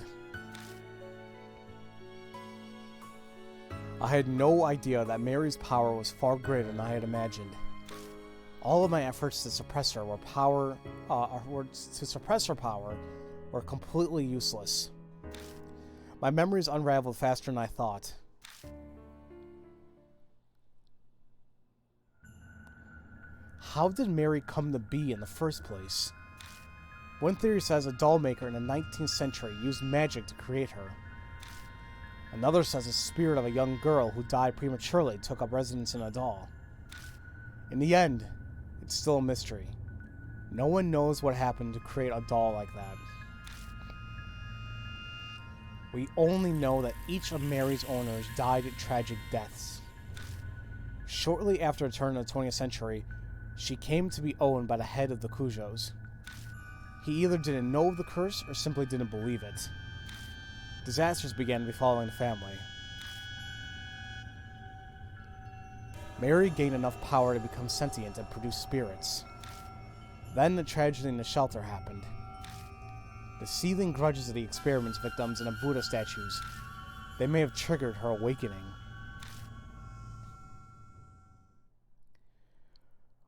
I had no idea that Mary's power was far greater than I had imagined. All of my efforts to suppress her were completely useless. My memories unraveled faster than I thought. How did Mary come to be in the first place? One theory says a doll maker in the 19th century used magic to create her. Another says the spirit of a young girl who died prematurely took up residence in a doll. In the end, it's still a mystery. No one knows what happened to create a doll like that. We only know that each of Mary's owners died tragic deaths. Shortly after the turn of the 20th century, she came to be owned by the head of the Cujos. He either didn't know of the curse or simply didn't believe it. Disasters began befalling the family. Mary gained enough power to become sentient and produce spirits. Then the tragedy in the shelter happened. The seething grudges of the experiment's victims and the Buddha statues, they may have triggered her awakening.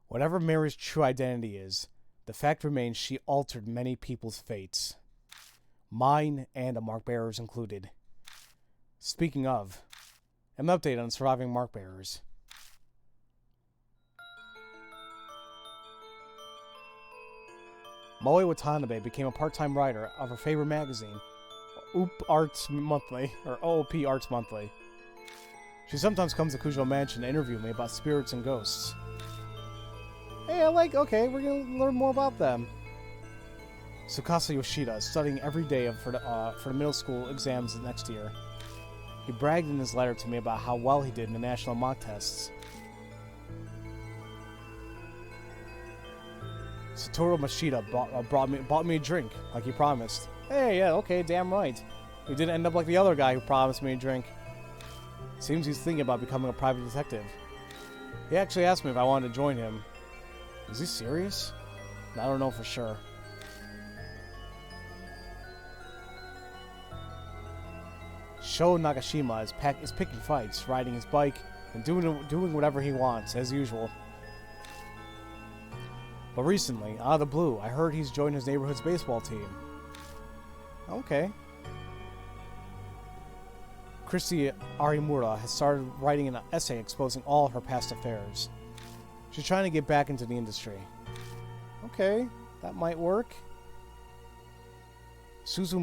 Whatever Mary's true identity is, the fact remains she altered many people's fates. Mine and the mark bearers included. Speaking of, an update on surviving mark bearers. Moe Watanabe became a part-time writer of her favorite magazine, OOP Arts Monthly. She sometimes comes to Cujo Mansion to interview me about spirits and ghosts. Hey, okay, we're gonna learn more about them. Tsukasa Yoshida is studying every day for the middle school exams next year. He bragged in his letter to me about how well he did in the national mock tests. Satoru Mashida bought me a drink, like he promised. Hey, yeah, okay, damn right. He didn't end up like the other guy who promised me a drink. Seems he's thinking about becoming a private detective. He actually asked me if I wanted to join him. Is he serious? I don't know for sure. Sho Nagashima is picking fights, riding his bike, and doing whatever he wants, as usual. But recently, out of the blue, I heard he's joined his neighborhood's baseball team. Okay. Christy Arimura has started writing an essay exposing all her past affairs. She's trying to get back into the industry. Okay, that might work. Suzu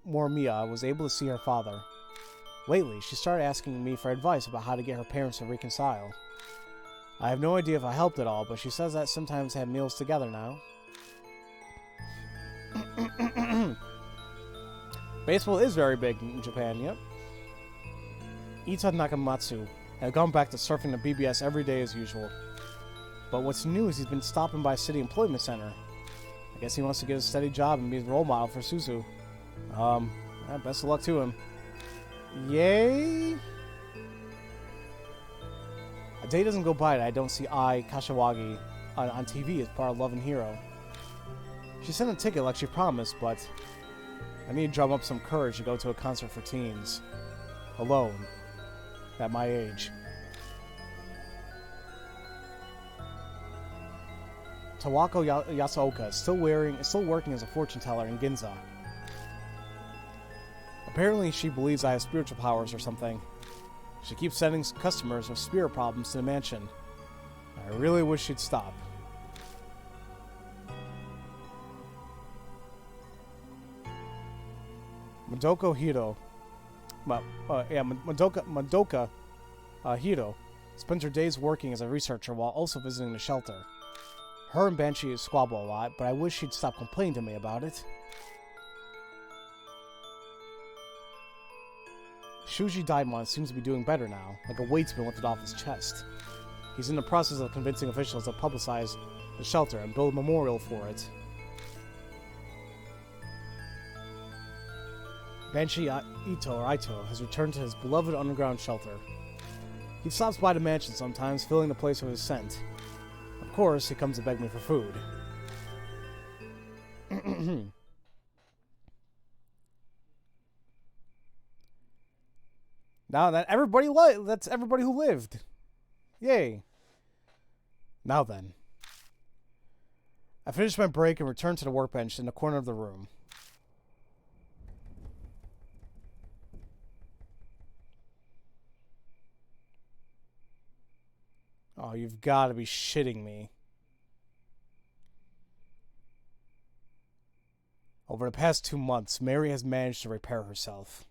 Morimiya was able to see her father. Lately, she started asking me for advice about how to get her parents to reconcile. I have no idea if I helped at all, but she says that sometimes have meals together now. Baseball is very big in Japan, yep. Ita Nakamatsu had gone back to surfing the BBS every day as usual. But what's new is he's been stopping by City Employment Center. I guess he wants to get a steady job and be a role model for Suzu. Best of luck to him. Yay! A day doesn't go by that I don't see Kashiwagi on TV as part of Love and Hero. She sent a ticket like she promised, but I need to drum up some courage to go to a concert for teens. Alone. At my age. Tawako Yasuoka is still working as a fortune teller in Ginza. Apparently she believes I have spiritual powers or something. She keeps sending customers with spirit problems to the mansion. I really wish she'd stop. Madoka Hiro. Madoka Hiro spends her days working as a researcher while also visiting the shelter. Her and Banshee squabble a lot, but I wish she'd stop complaining to me about it. Shuji Daimon seems to be doing better now, like a weight's been lifted off his chest. He's in the process of convincing officials to publicize the shelter and build a memorial for it. Banshee Ito has returned to his beloved underground shelter. He stops by the mansion sometimes, filling the place with his scent. Of course, he comes to beg me for food. Now that that's everybody who lived. Yay. Now then. I finished my break and returned to the workbench in the corner of the room. Oh, you've got to be shitting me. Over the past 2 months, Mary has managed to repair herself.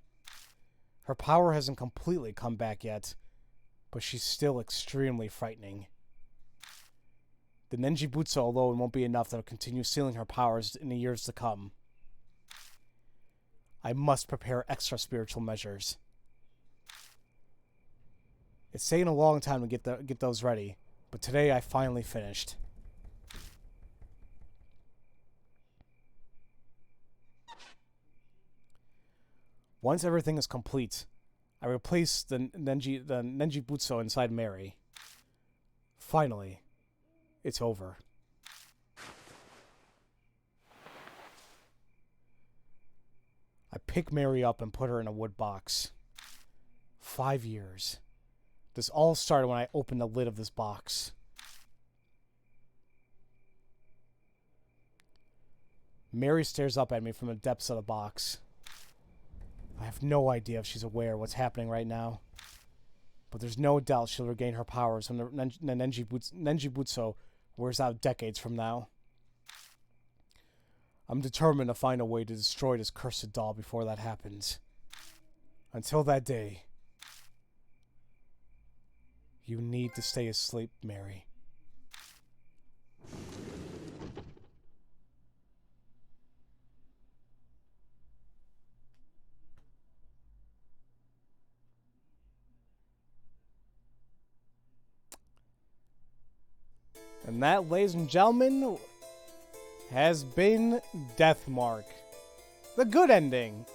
Her power hasn't completely come back yet, but she's still extremely frightening. The Nenjibutsu alone won't be enough that'll continue sealing her powers in the years to come. I must prepare extra spiritual measures. It's taken a long time to get those ready, but today I finally finished. Once everything is complete, I replace the Nenjibutsu inside Mary. Finally, it's over. I pick Mary up and put her in a wood box. 5 years. This all started when I opened the lid of this box. Mary stares up at me from the depths of the box. I have no idea if she's aware of what's happening right now. But there's no doubt she'll regain her powers when the Nenjibutsu wears out decades from now. I'm determined to find a way to destroy this cursed doll before that happens. Until that day, you need to stay asleep, Mary. And that, ladies and gentlemen, has been Deathmark. The good ending.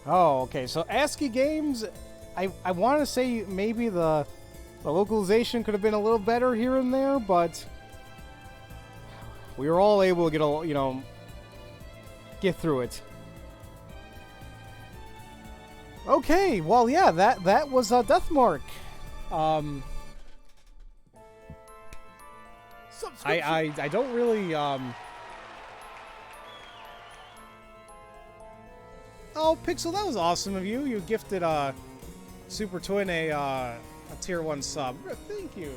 Oh, okay. So ASCII games, I want to say maybe the localization could have been a little better here and there, but we were all able to get through it. Okay, well, yeah, that was Deathmark. I don't really Oh, Pixel, that was awesome of you. You gifted Super Twin a tier 1 sub. Thank you.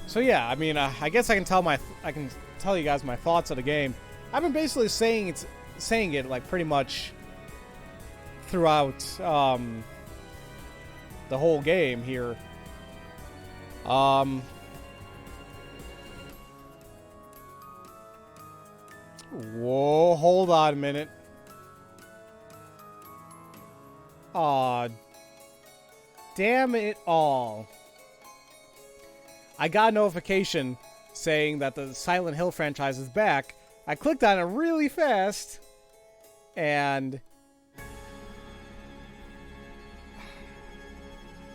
So yeah, I mean, I guess I can tell you guys my thoughts of the game. I've been basically saying it like pretty much throughout the whole game here. Whoa, hold on a minute. Aw, damn it all. I got a notification saying that the Silent Hill franchise is back. I clicked on it really fast, and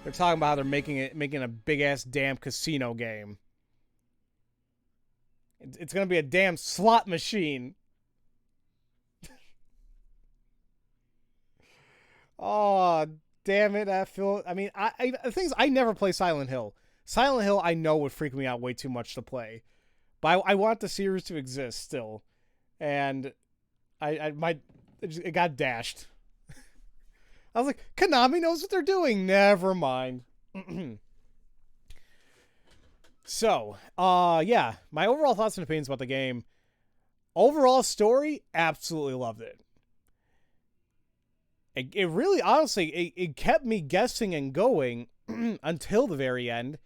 they're talking about how they're making a big ass damn casino game. It's gonna be a damn slot machine. Oh, damn it! I mean, the thing is, I never play Silent Hill. Silent Hill, I know would freak me out way too much to play, but I want the series to exist still, and it got dashed. I was like, Konami knows what they're doing. Never mind. So, yeah, my overall thoughts and opinions about the game. Overall story, absolutely loved it. It really, honestly, it kept me guessing and going until the very end.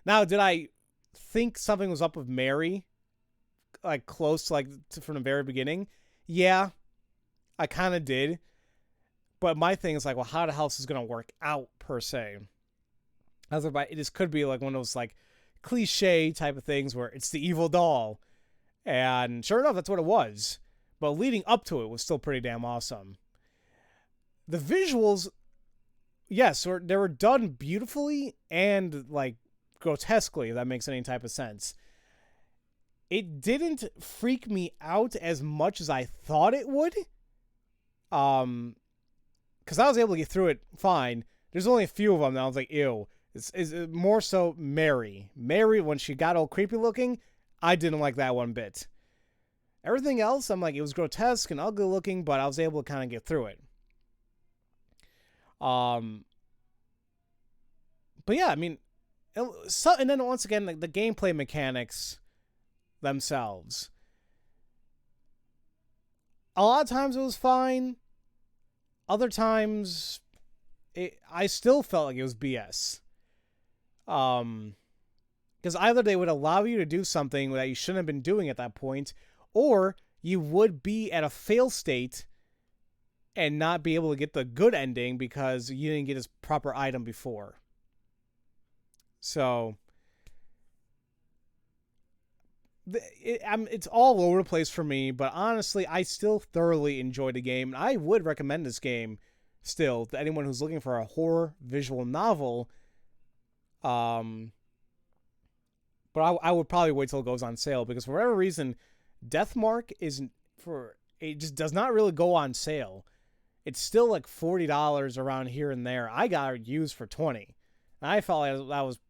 Now, did I think something was up with Mary, like close to from the very beginning? Yeah, I kind of did. But my thing is like, well, how the hell is this gonna work out per se? I was like, this could be like one of those like cliche type of things where it's the evil doll, and sure enough, that's what it was. But leading up to it was still pretty damn awesome. The visuals, yes, they were done beautifully and like grotesquely, if that makes any type of sense. It didn't freak me out as much as I thought it would. Because I was able to get through it fine. There's only a few of them that I was like, ew. It's more so Mary. Mary, when she got all creepy looking, I didn't like that one bit. Everything else, I'm like, it was grotesque and ugly looking, but I was able to kind of get through it. But yeah, I mean, and then once again, like the gameplay mechanics themselves. A lot of times it was fine. Other times, I still felt like it was BS. Because either they would allow you to do something that you shouldn't have been doing at that point, or you would be at a fail state and not be able to get the good ending because you didn't get his proper item before. So, it's all over the place for me, but honestly, I still thoroughly enjoyed the game. I would recommend this game still to anyone who's looking for a horror visual novel. But I would probably wait till it goes on sale, because for whatever reason, Deathmark it just does not really go on sale. It's still like $40 around here and there. I got it used for $20. And I felt like that was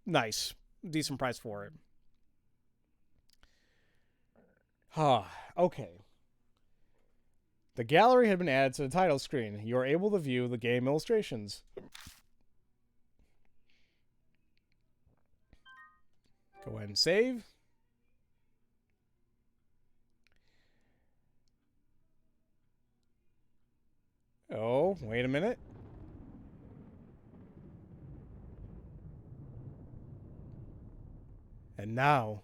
nice. Decent price for it. Okay. The gallery had been added to the title screen. You are able to view the game illustrations. Go ahead and save. Oh, wait a minute. And now,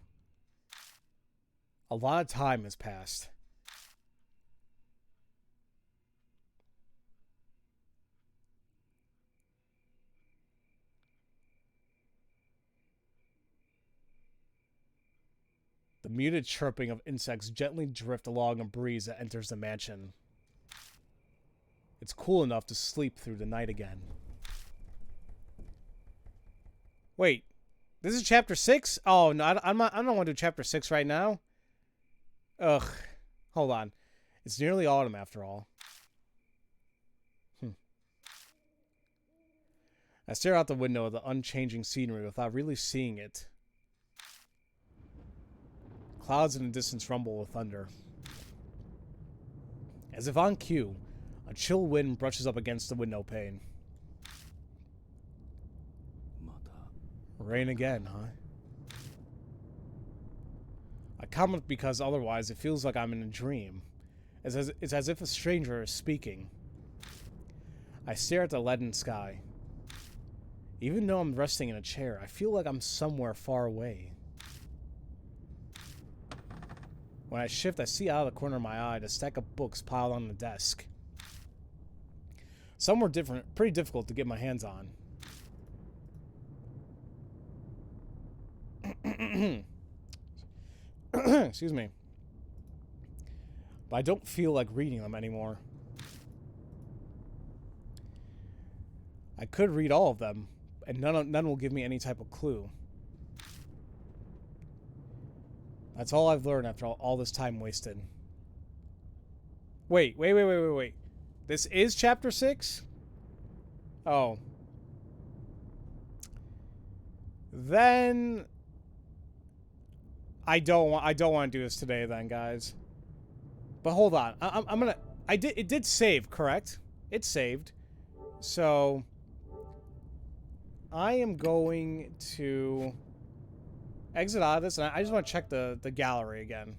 a lot of time has passed. The muted chirping of insects gently drift along a breeze that enters the mansion. It's cool enough to sleep through the night again. Wait, this is chapter 6? Oh, no, I don't want to do chapter 6 right now. Ugh, hold on. It's nearly autumn after all. I stare out the window at the unchanging scenery without really seeing it. Clouds in the distance rumble with thunder. As if on cue, a chill wind brushes up against the window pane. Rain again, huh? I comment because otherwise it feels like I'm in a dream. It's as if a stranger is speaking. I stare at the leaden sky. Even though I'm resting in a chair, I feel like I'm somewhere far away. When I shift, I see out of the corner of my eye the stack of books piled on the desk. Some were pretty difficult to get my hands on. Excuse me. But I don't feel like reading them anymore. I could read all of them, and none will give me any type of clue. That's all I've learned after all this time wasted. Wait. This is chapter 6? Oh. Then I don't want to do this today then, guys. But hold on. I'm gonna it did save, correct? It saved. So I am going to exit out of this, and I just want to check the gallery again.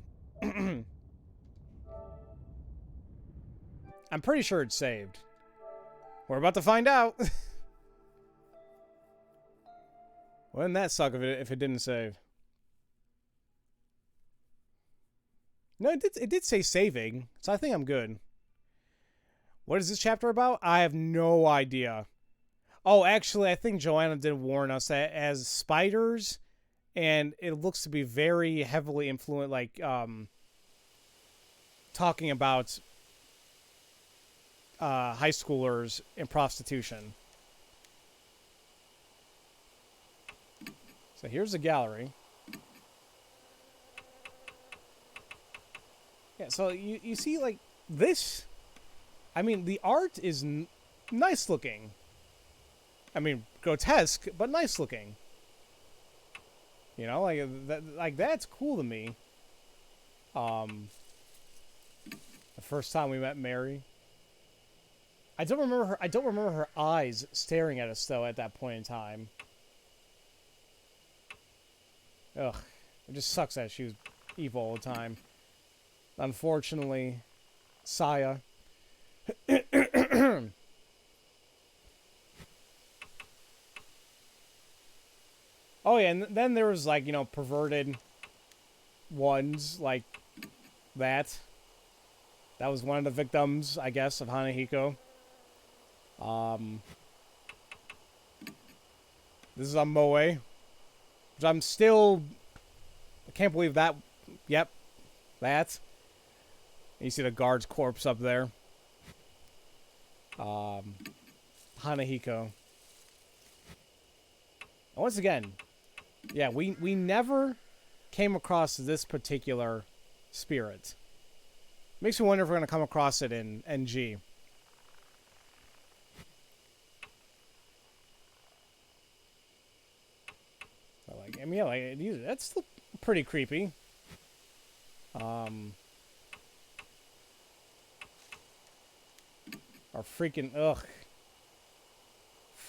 I'm pretty sure it's saved. We're about to find out. Wouldn't that suck if it didn't save? No, it did say saving, so I think I'm good. What is this chapter about? I have no idea. Oh, actually, I think Joanna did warn us that as spiders, and it looks to be very heavily influenced, like, talking about high schoolers and prostitution. So here's the gallery. Yeah, so you see, like, this. I mean, the art is nice looking. I mean, grotesque, but nice looking. You know, like that's cool to me. The first time we met Mary. I don't remember her eyes staring at us though at that point in time. Ugh, it just sucks that she was evil all the time. Unfortunately, Saya. Oh yeah, and then there was, like, you know, perverted ones like that. That was one of the victims, I guess, of Hanahiko. This is on Moe, which I'm still. I can't believe that. Yep, that. And you see the guard's corpse up there. Hanahiko. Once again, yeah, we never came across this particular spirit. Makes me wonder if we're going to come across it in NG. I mean, yeah, like, that's still pretty creepy. Our freaking, ugh.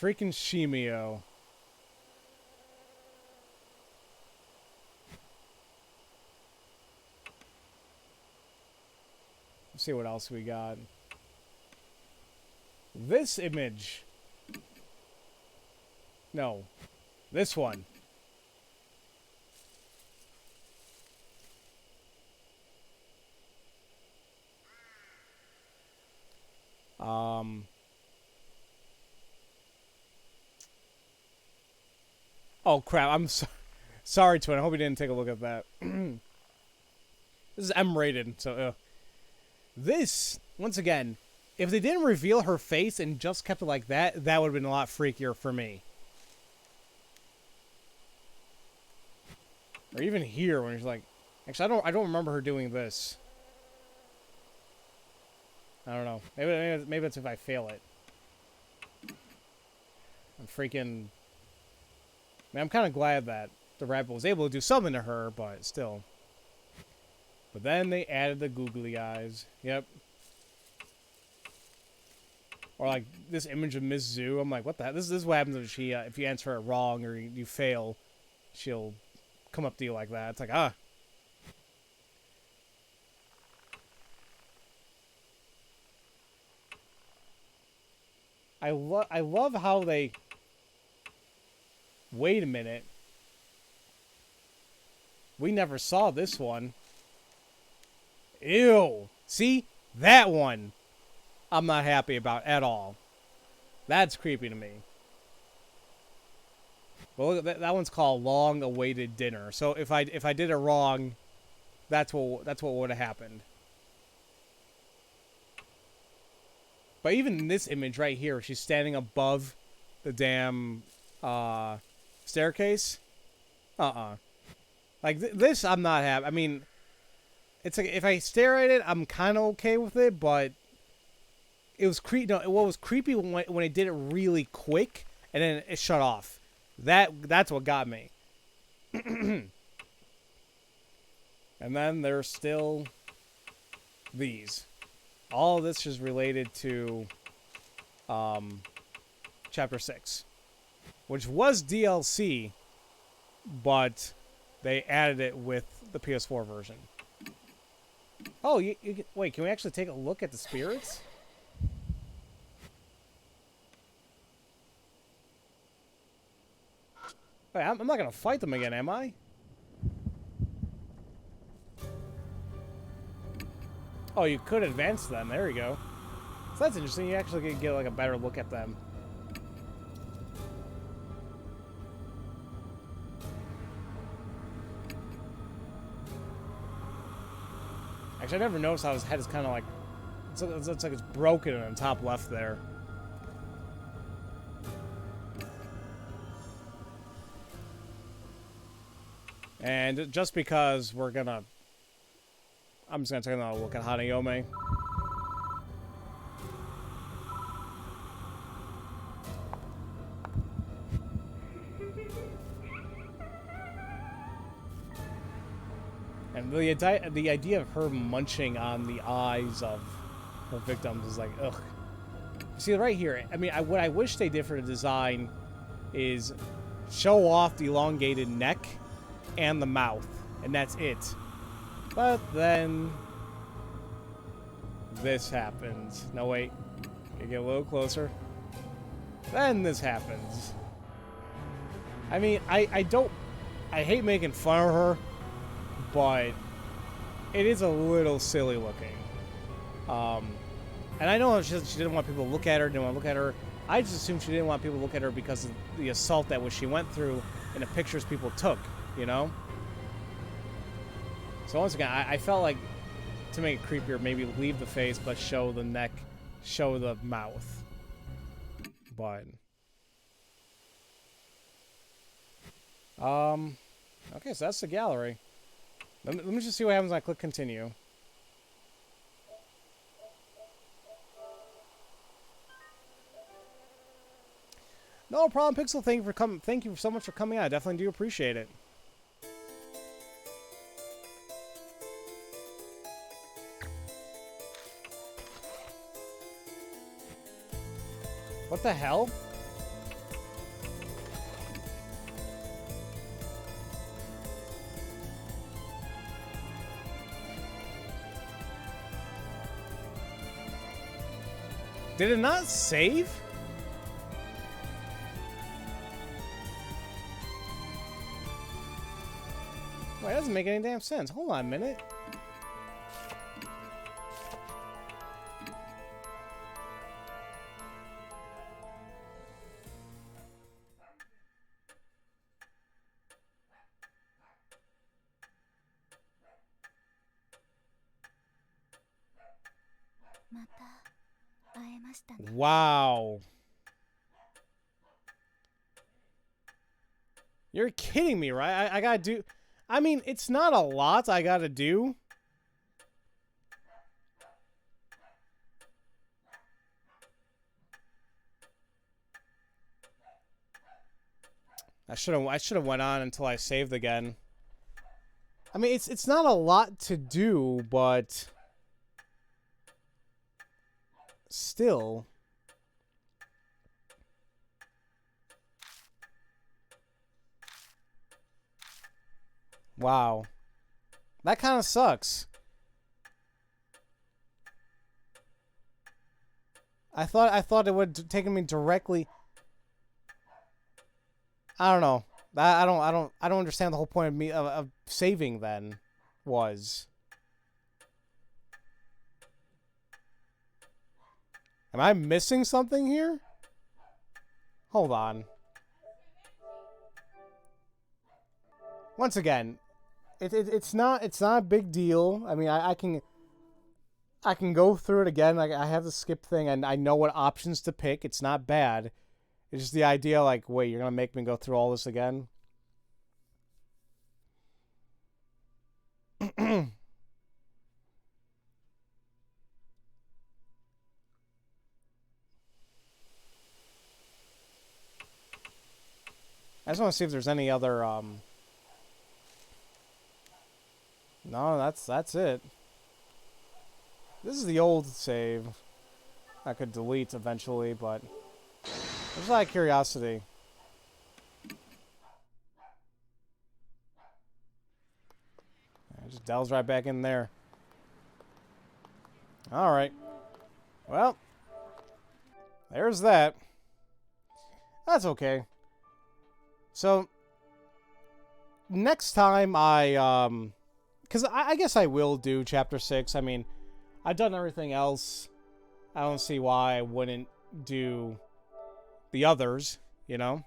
Freaking Shimio. Let's see what else we got. This image. No. This one. Oh crap! I'm sorry, Twin. I hope you didn't take a look at that. This is M-rated, so. This, once again, if they didn't reveal her face and just kept it like that, that would have been a lot freakier for me. Or even here when she's like, actually, I don't remember her doing this. I don't know. Maybe that's if I fail it. I'm freaking. I mean, I'm kind of glad that the rabbit was able to do something to her, but still. But then they added the googly eyes. Yep. Or like this image of Miss Zoo. I'm like, what the heck? This is what happens if she, if you answer it wrong or you fail, she'll come up to you like that. It's like, ah. I love how they. Wait a minute. We never saw this one. Ew. See? That one I'm not happy about at all. That's creepy to me. But look, that one's called Long Awaited Dinner. So if I did it wrong, that's what would have happened. But even in this image right here, she's standing above the damn staircase. Like this, I'm not happy. I mean, it's like if I stare at it, I'm kind of okay with it, but it was creepy. No, what was creepy when it did it really quick and then it shut off. That's what got me. And then there's still these. All of this is related to Chapter 6, which was DLC, but they added it with the PS4 version. Oh, wait, can we actually take a look at the spirits? Wait, I'm not going to fight them again, am I? Oh, you could advance them. There you go. So that's interesting. You actually can get like a better look at them. Actually, I never noticed how his head is kind of like... It looks like it's broken on the top left there. And just because we're gonna... I'm just gonna take another look at Hanayome. And the idea of her munching on the eyes of her victims is like, ugh. See, right here, I mean, what I wish they did for the design is show off the elongated neck and the mouth, and that's it. But then this happens. No, wait. Can get a little closer. Then this happens. I mean, I hate making fun of her, but it is a little silly looking. And I know she didn't want people to look at her, didn't want to look at her. I just assumed she didn't want people to look at her because of the assault that she went through and the pictures people took, you know? So once again, I felt like to make it creepier, maybe leave the face, but show the neck, show the mouth. But... okay, so that's the gallery. Let me just see what happens when I click continue. No problem, Pixel. Thank you so much for coming out. I definitely do appreciate it. What the hell? Did it not save? Wait, that doesn't make any damn sense. Hold on a minute. Wow. You're kidding me, right? I gotta do... I mean, it's not a lot I gotta do. I should have went on until I saved again. I mean, it's not a lot to do, but still. Wow. That kind of sucks. I thought it would have taken me directly. I don't know. I don't understand the whole point of me of saving then was. Am I missing something here? Hold on. Once again, It's not a big deal. I mean, I can go through it again. Like, I have the skip thing, and I know what options to pick. It's not bad. It's just the idea, like, wait, you're gonna make me go through all this again? I just want to see if there's any other, No, that's it. This is the old save. I could delete eventually, but just out of curiosity. It just delves right back in there. Alright. Well, there's that. That's okay. So, next time because I guess I will do Chapter 6. I mean, I've done everything else. I don't see why I wouldn't do the others, you know?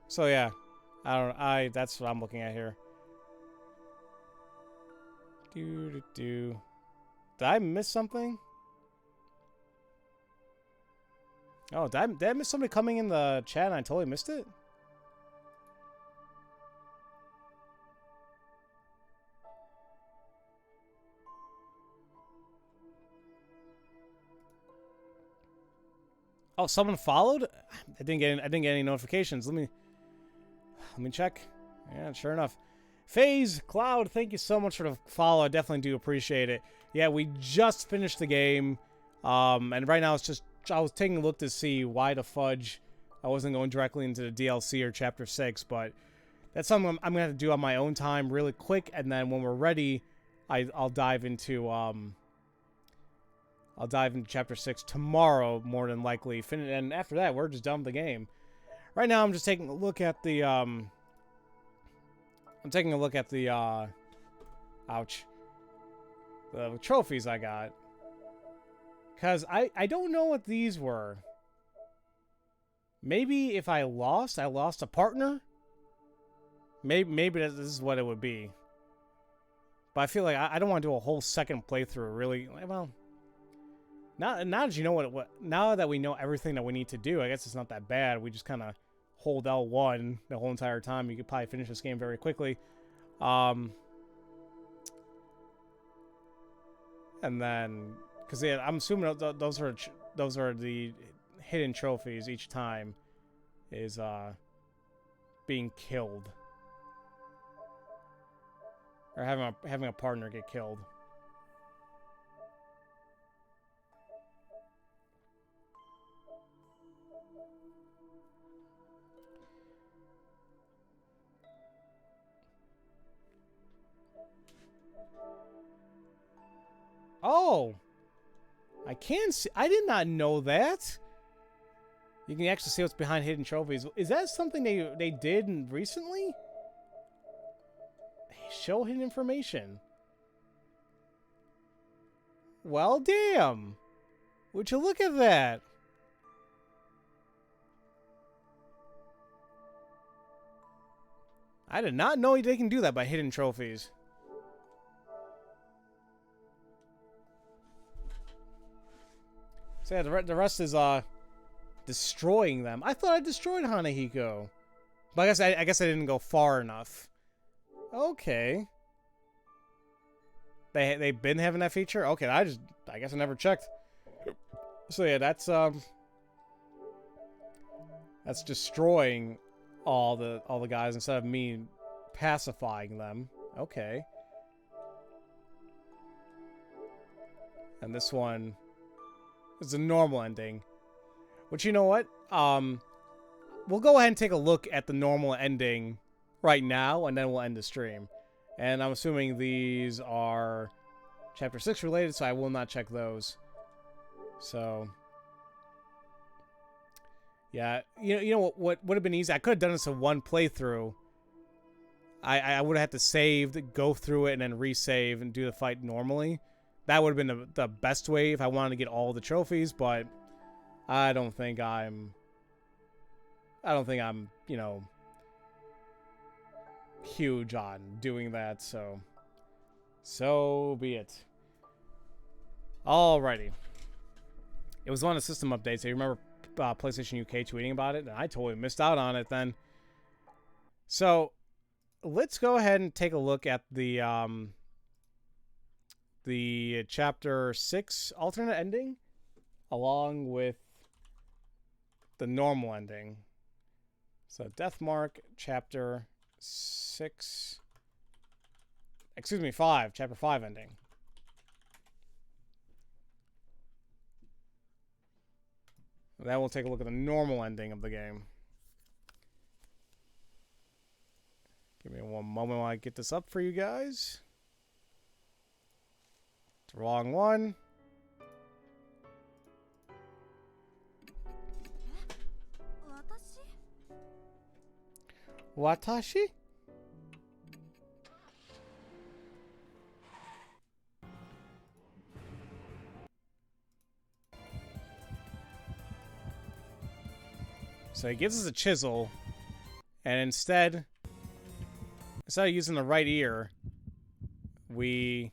So yeah. That's what I'm looking at here. Did I miss something? Oh, did I miss somebody coming in the chat and I totally missed it? Oh, someone followed? I didn't get any notifications. Let me check. Yeah, sure enough. FaZe Cloud, thank you so much for the follow. I definitely do appreciate it. Yeah, we just finished the game. And right now it's just I was taking a look to see why the fudge I wasn't going directly into the DLC or Chapter 6, but that's something I'm going to have to do on my own time really quick, and then when we're ready, I'll dive into Chapter 6 tomorrow, more than likely. And after that, we're just done with the game. Right now, I'm just taking a look at the, ouch. The trophies I got. Because I don't know what these were. Maybe if I lost a partner? Maybe this is what it would be. But I feel like I don't want to do a whole second playthrough, really. Well, now that you know now that we know everything that we need to do, I guess it's not that bad. We just kind of hold L1 the whole entire time. You could probably finish this game very quickly. And then, because yeah, I'm assuming those are the hidden trophies each time is being killed or having a partner get killed. Oh, I can see. I did not know that. You can actually see what's behind hidden trophies. Is that something they did recently? Show hidden information. Well, damn. Would you look at that? I did not know they can do that by hidden trophies. So yeah, the rest is destroying them. I thought I destroyed Hanahiko, but I guess I didn't go far enough. Okay. They've been having that feature? Okay, I guess I never checked. So yeah, that's destroying all the guys instead of me pacifying them. Okay. And this one is a normal ending. Which, you know what? We'll go ahead and take a look at the normal ending right now, and then we'll end the stream. And I'm assuming these are Chapter 6 related, so I will not check those. So, yeah, you know what would have been easy? I could have done this in one playthrough. I would have had to save, go through it, and then resave and do the fight normally. That would have been the best way if I wanted to get all the trophies, but I don't think I'm, you know, huge on doing that, so be it. Alrighty. It was one of the system updates. I remember PlayStation UK tweeting about it, and I totally missed out on it then. So, let's go ahead and take a look at the Chapter 6 alternate ending, along with the normal ending. So, Deathmark, Chapter 6... Excuse me, 5. Chapter 5 ending. Then we'll take a look at the normal ending of the game. Give me one moment while I get this up for you guys. It's the wrong one. Watashi? So he gives us a chisel, and instead of using the right ear, where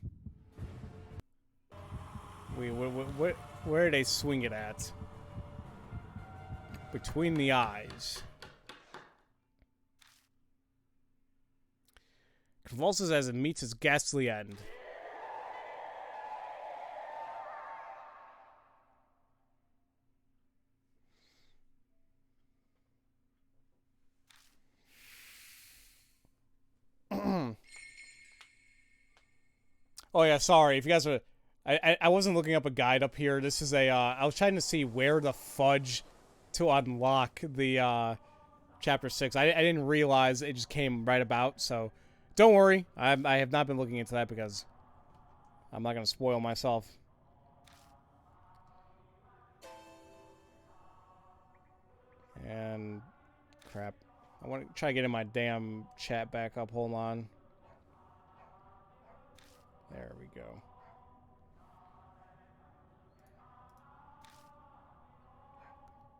do they swing it at? Between the eyes. Convulses as it meets its ghastly end. Oh yeah, sorry. If you guys are... I wasn't looking up a guide up here. This is a... I was trying to see where the fudge to unlock the Chapter 6. I didn't realize it just came right about, so... Don't worry. I have not been looking into that because I'm not going to spoil myself. And... Crap. I want to try getting my damn chat back up. Hold on. There we go.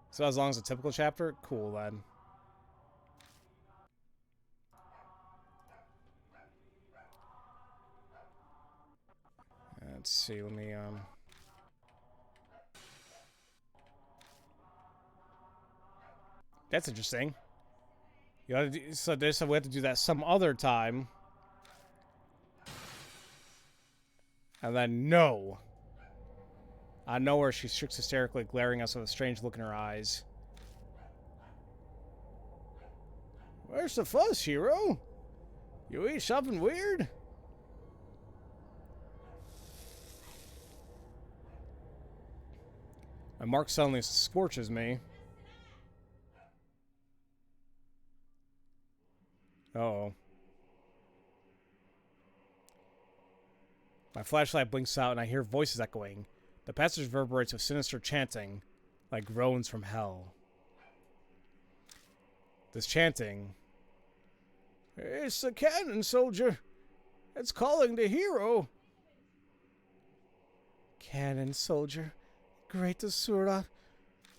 So as long as a typical chapter? Cool, then. Let's see, let me, That's interesting. You gotta do, so there's we have to do that some other time. And then, no. Out of nowhere, she shrieks hysterically, glaring at us with a strange look in her eyes. Where's the fuss, hero? You eat something weird? And Mark suddenly scorches me. Uh-oh. My flashlight blinks out and I hear voices echoing. The passage reverberates with sinister chanting, like groans from hell. This chanting... It's the cannon soldier. It's calling the hero. Cannon soldier. Great Asura.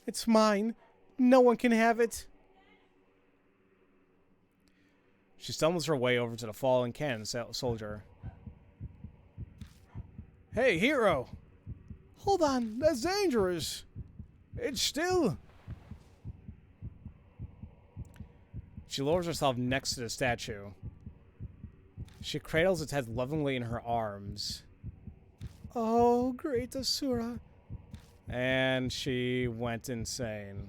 It's mine. No one can have it. She stumbles her way over to the fallen cannon soldier. Hey, hero! Hold on, that's dangerous. It's still... She lowers herself next to the statue. She cradles its head lovingly in her arms. Oh, great Asura. And she went insane.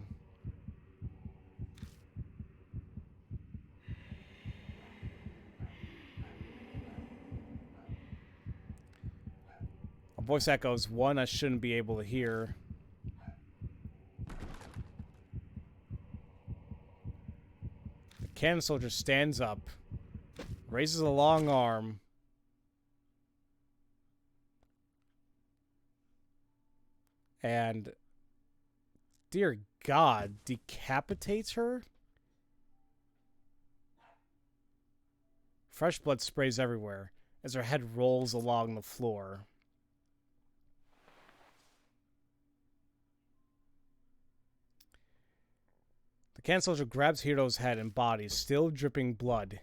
A voice echoes, one I shouldn't be able to hear. The cannon soldier stands up, raises a long arm, and, dear God, decapitates her? Fresh blood sprays everywhere as her head rolls along the floor. The cannon soldier grabs Hiro's head and body, still dripping blood.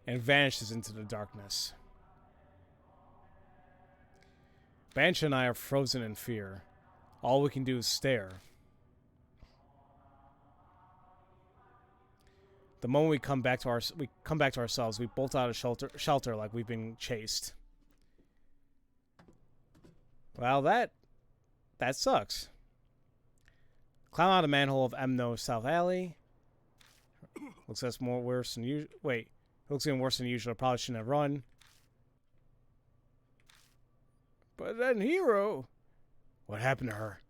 and vanishes into the darkness. Banshee and I are frozen in fear. All we can do is stare. The moment we come back to ourselves, we bolt out of shelter like we've been chased. Well, that sucks. Climb out of the manhole of Emno South Alley. Looks that's more worse than usual. Wait, looks even worse than usual. Probably shouldn't have run. But then Hero, what happened to her?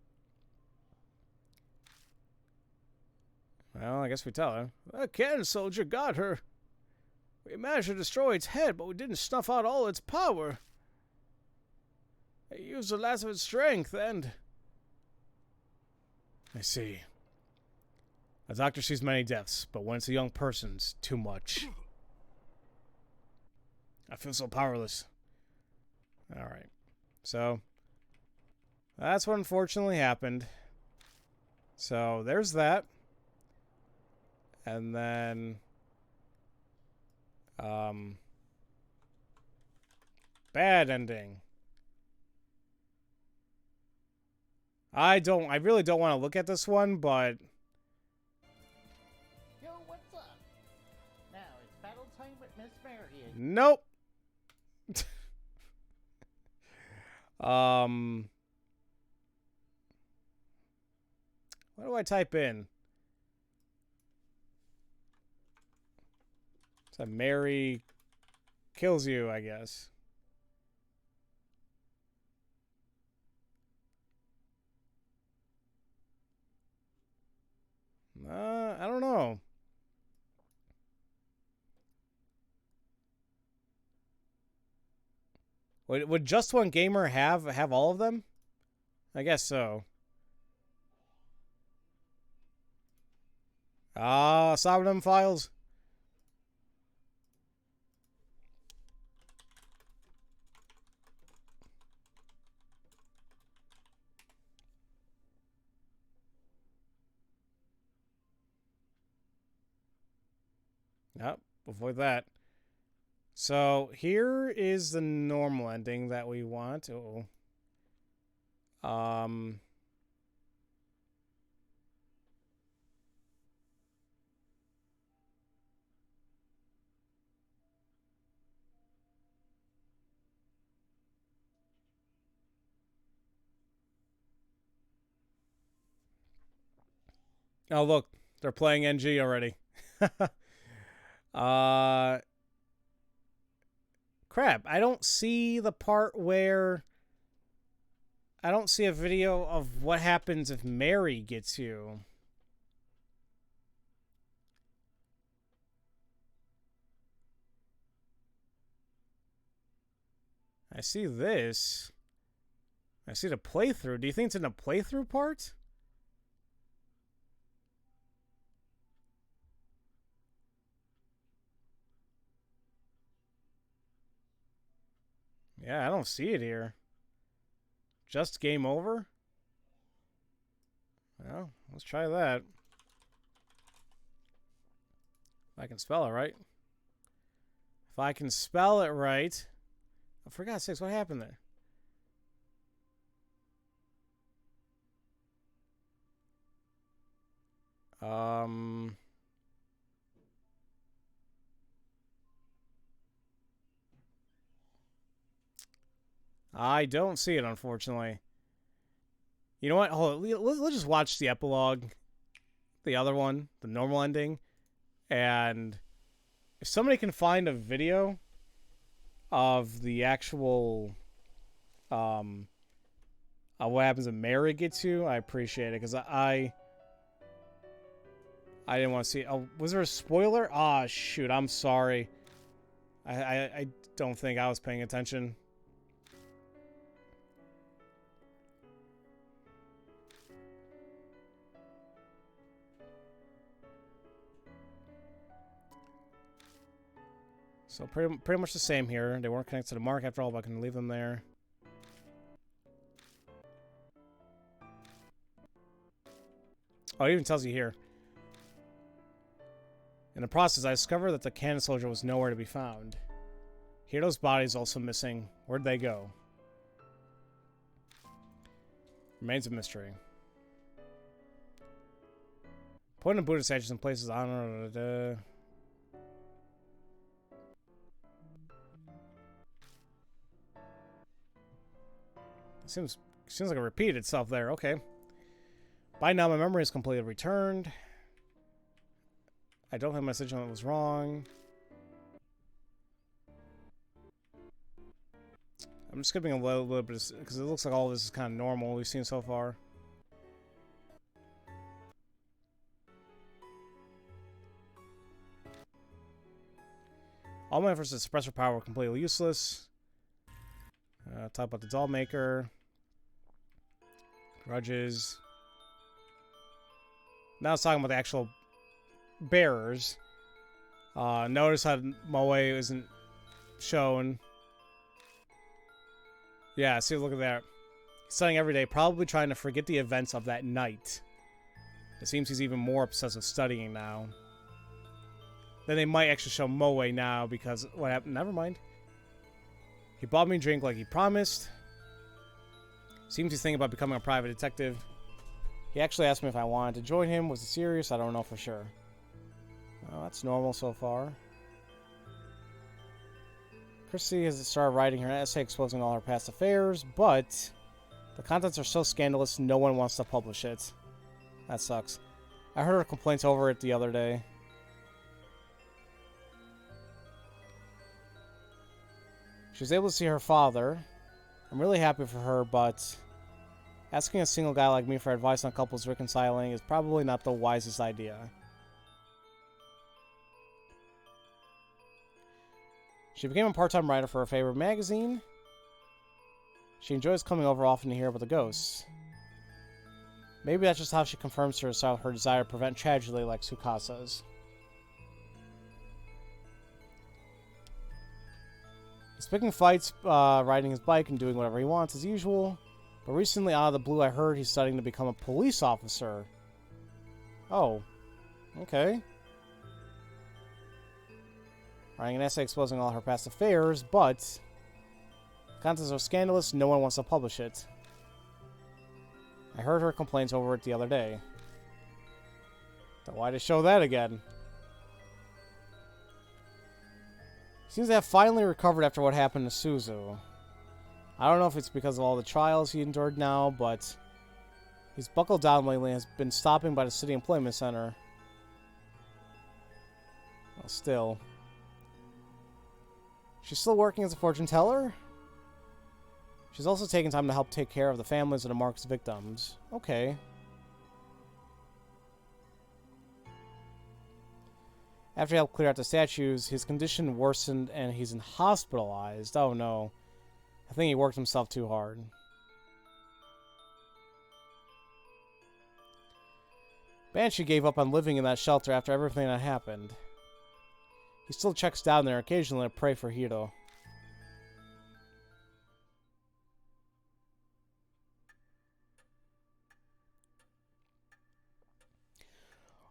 Well, I guess we tell her. A cannon soldier got her. We managed to destroy its head, but we didn't snuff out all its power. It used the last of its strength, and... I see. A doctor sees many deaths, but when it's a young person's, too much. I feel so powerless. Alright. So, that's what unfortunately happened. So, there's that. And then... bad ending. I really don't want to look at this one, but... Yo, what's up? Now it's battle time with Miss Marion. Nope. What do I type in? So Mary kills you, I guess. I don't know. Would Just One Gamer have all of them? I guess so. Sovereign files. Yep, avoid that. So here is the normal ending that we want. Oh. Oh, look, they're playing NG already. Crap, I don't see the part where... I don't see a video of what happens if Mary gets you. I see this. I see the playthrough. Do you think it's in the playthrough part? Yeah, I don't see it here. Just game over? Well, let's try that. If I can spell it right. If I can spell it right. Oh, for God's sakes, what happened there? I don't see it, unfortunately. You know what? Hold on. Let's just watch the epilogue. The other one. The normal ending. And if somebody can find a video of the actual... what happens if Mary gets you, I appreciate it. Because I didn't want to see... Oh, was there a spoiler? Ah, shoot. I'm sorry. I don't think I was paying attention. So pretty much the same here. They weren't connected to the mark after all, but I can leave them there. Oh, it even tells you here. In the process, I discovered that the cannon soldier was nowhere to be found. Hiro's body is also missing. Where'd they go? Remains a mystery. Putting Buddha statues in places on. Seems like it repeated itself there. Okay. By now, my memory is completely returned. I don't have my message on it was wrong. I'm skipping a little bit because it looks like all this is kind of normal we've seen so far. All my efforts to suppress her power were completely useless. Talk about the doll maker. Grudges. Now it's talking about the actual bearers. Notice how Moe isn't shown. Yeah, see, look at that. He's studying every day, probably trying to forget the events of that night. It seems he's even more obsessed with studying now. Then they might actually show Moe now because what happened? Never mind. He bought me a drink like he promised. Seems he's thinking about becoming a private detective. He actually asked me if I wanted to join him. Was it serious? I don't know for sure. Well, that's normal so far. Chrissy has started writing her essay exposing all her past affairs, but the contents are so scandalous no one wants to publish it. That sucks. I heard her complaints over it the other day. She was able to see her father. I'm really happy for her, but asking a single guy like me for advice on couples reconciling is probably not the wisest idea. She became a part-time writer for her favorite magazine. She enjoys coming over often to hear about the ghosts. Maybe that's just how she confirms to herself her desire to prevent tragedy like Tsukasa's. He's picking fights, riding his bike, and doing whatever he wants as usual. But recently, out of the blue, I heard he's studying to become a police officer. Oh. Okay. Writing an essay exposing all her past affairs, but contents are scandalous, no one wants to publish it. I heard her complaints over it the other day. So why to show that again? Seems to have finally recovered after what happened to Suzu. I don't know if it's because of all the trials he endured now, but he's buckled down lately and has been stopping by the City Employment Center. Well, still. She's still working as a fortune teller? She's also taking time to help take care of the families of the Mark's victims. Okay. After he helped clear out the statues, his condition worsened and he's hospitalized. Oh no. I think he worked himself too hard. Banshee gave up on living in that shelter after everything that happened. He still checks down there occasionally to pray for Hiro.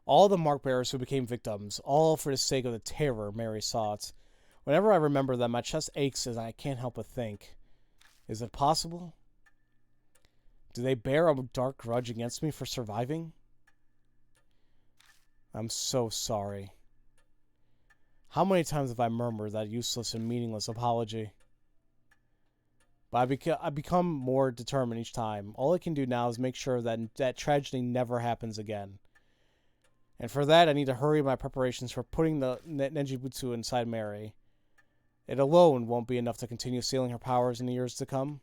All the mark bearers who became victims, all for the sake of the terror Mary sought. Whenever I remember them, my chest aches and I can't help but think, is it possible? Do they bear a dark grudge against me for surviving? I'm so sorry. How many times have I murmured that useless and meaningless apology? But I become more determined each time. All I can do now is make sure that that tragedy never happens again. And for that, I need to hurry my preparations for putting the Nenjibutsu inside Mary. It alone won't be enough to continue sealing her powers in the years to come.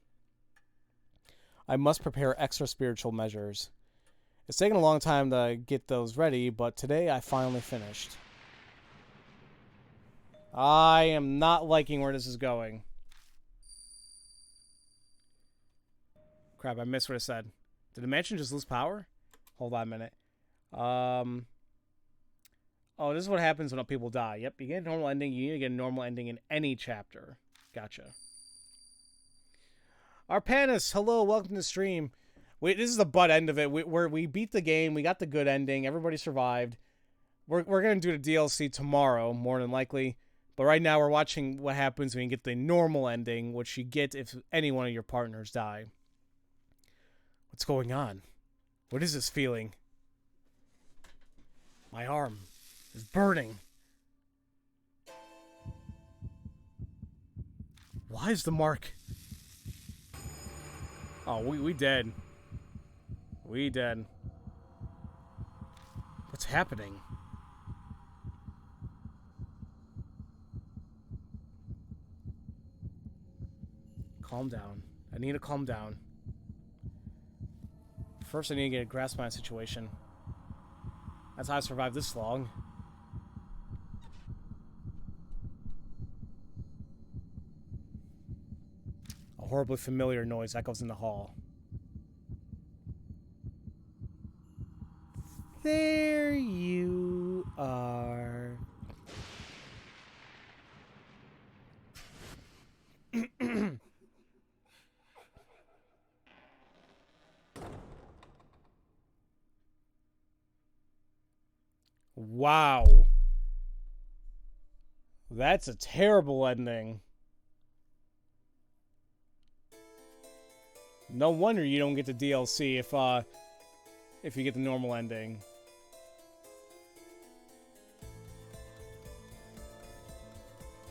I must prepare extra spiritual measures. It's taken a long time to get those ready, but today I finally finished. I am not liking where this is going. Crap, I missed what I said. Did the mansion just lose power? Hold on a minute. Oh, this is what happens when people die. Yep, you get a normal ending. You need to get a normal ending in any chapter. Gotcha. Arpanis, hello, welcome to the stream. This is the butt end of it. We beat the game. We got the good ending. Everybody survived. we're gonna do the DLC tomorrow, more than likely. But right now we're watching what happens when you get the normal ending, which you get if any one of your partners die. What's going on? What is this feeling? My arm is burning. Why is the mark? Oh, we dead. We dead. What's happening? Calm down. I need to calm down. First, I need to get a grasp on my situation. That's how I survived this long. A horribly familiar noise echoes in the hall. There you are. Wow. That's a terrible ending. No wonder you don't get the DLC if you get the normal ending.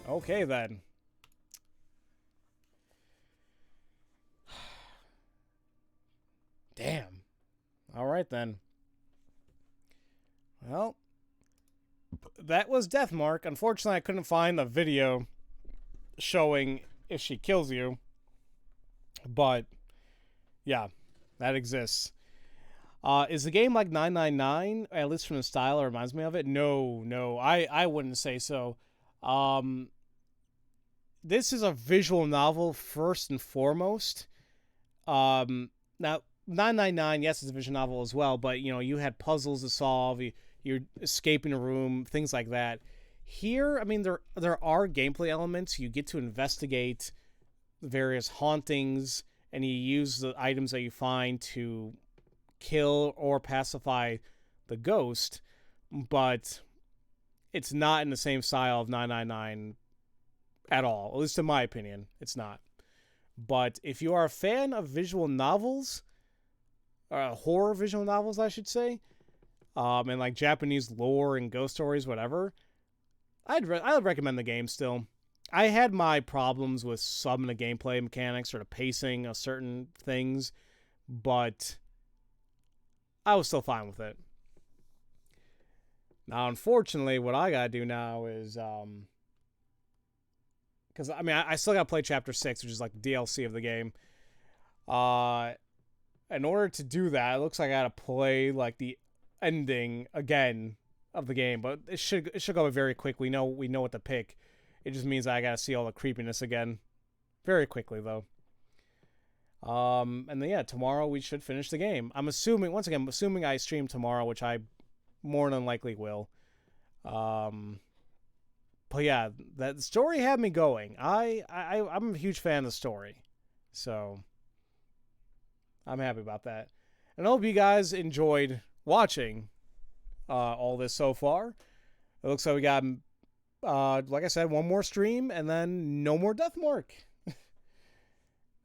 Okay then. Damn. All right then. Well, that was Deathmark. Unfortunately, I couldn't find the video showing if she kills you. But yeah, that exists. Is the game like 999? At least from the style, it reminds me of it. No, I wouldn't say so. This is a visual novel first and foremost. Now 999, yes, it's a visual novel as well, but you had puzzles to solve. You're escaping a room, things like that. Here, I mean, there are gameplay elements. You get to investigate various hauntings, and you use the items that you find to kill or pacify the ghost, but it's not in the same style of 999 at all. At least in my opinion, it's not. But if you are a fan of visual novels, horror visual novels, I should say, and like Japanese lore and ghost stories, whatever, I would recommend the game still. I had my problems with some of the gameplay mechanics or the pacing of certain things, but I was still fine with it. Now, unfortunately, what I gotta do now is, because I mean, I still gotta play Chapter 6, which is like the DLC of the game. In order to do that, it looks like I gotta play like the ending again of the game, but it should go very quick. We know what to pick. It just means I gotta see all the creepiness again, very quickly though. And then yeah, tomorrow we should finish the game. I'm assuming I stream tomorrow, which I more than likely will. But yeah, that story had me going. I'm a huge fan of the story, so I'm happy about that. And I hope you guys enjoyed watching all this so far. It looks like we got, like I said, one more stream, and then no more Deathmark.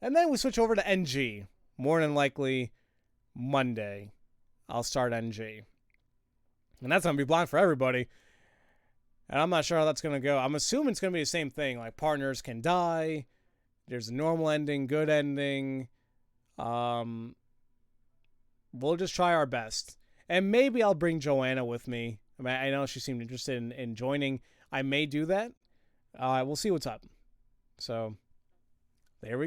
And then we switch over to NG. More than likely, Monday, I'll start NG. And that's going to be blind for everybody. And I'm not sure how that's going to go. I'm assuming it's going to be the same thing. Like, partners can die. There's a normal ending, good ending. We'll just try our best. And maybe I'll bring Joanna with me. I mean, I know she seemed interested in joining. I may do that. We'll see what's up. So, there we go.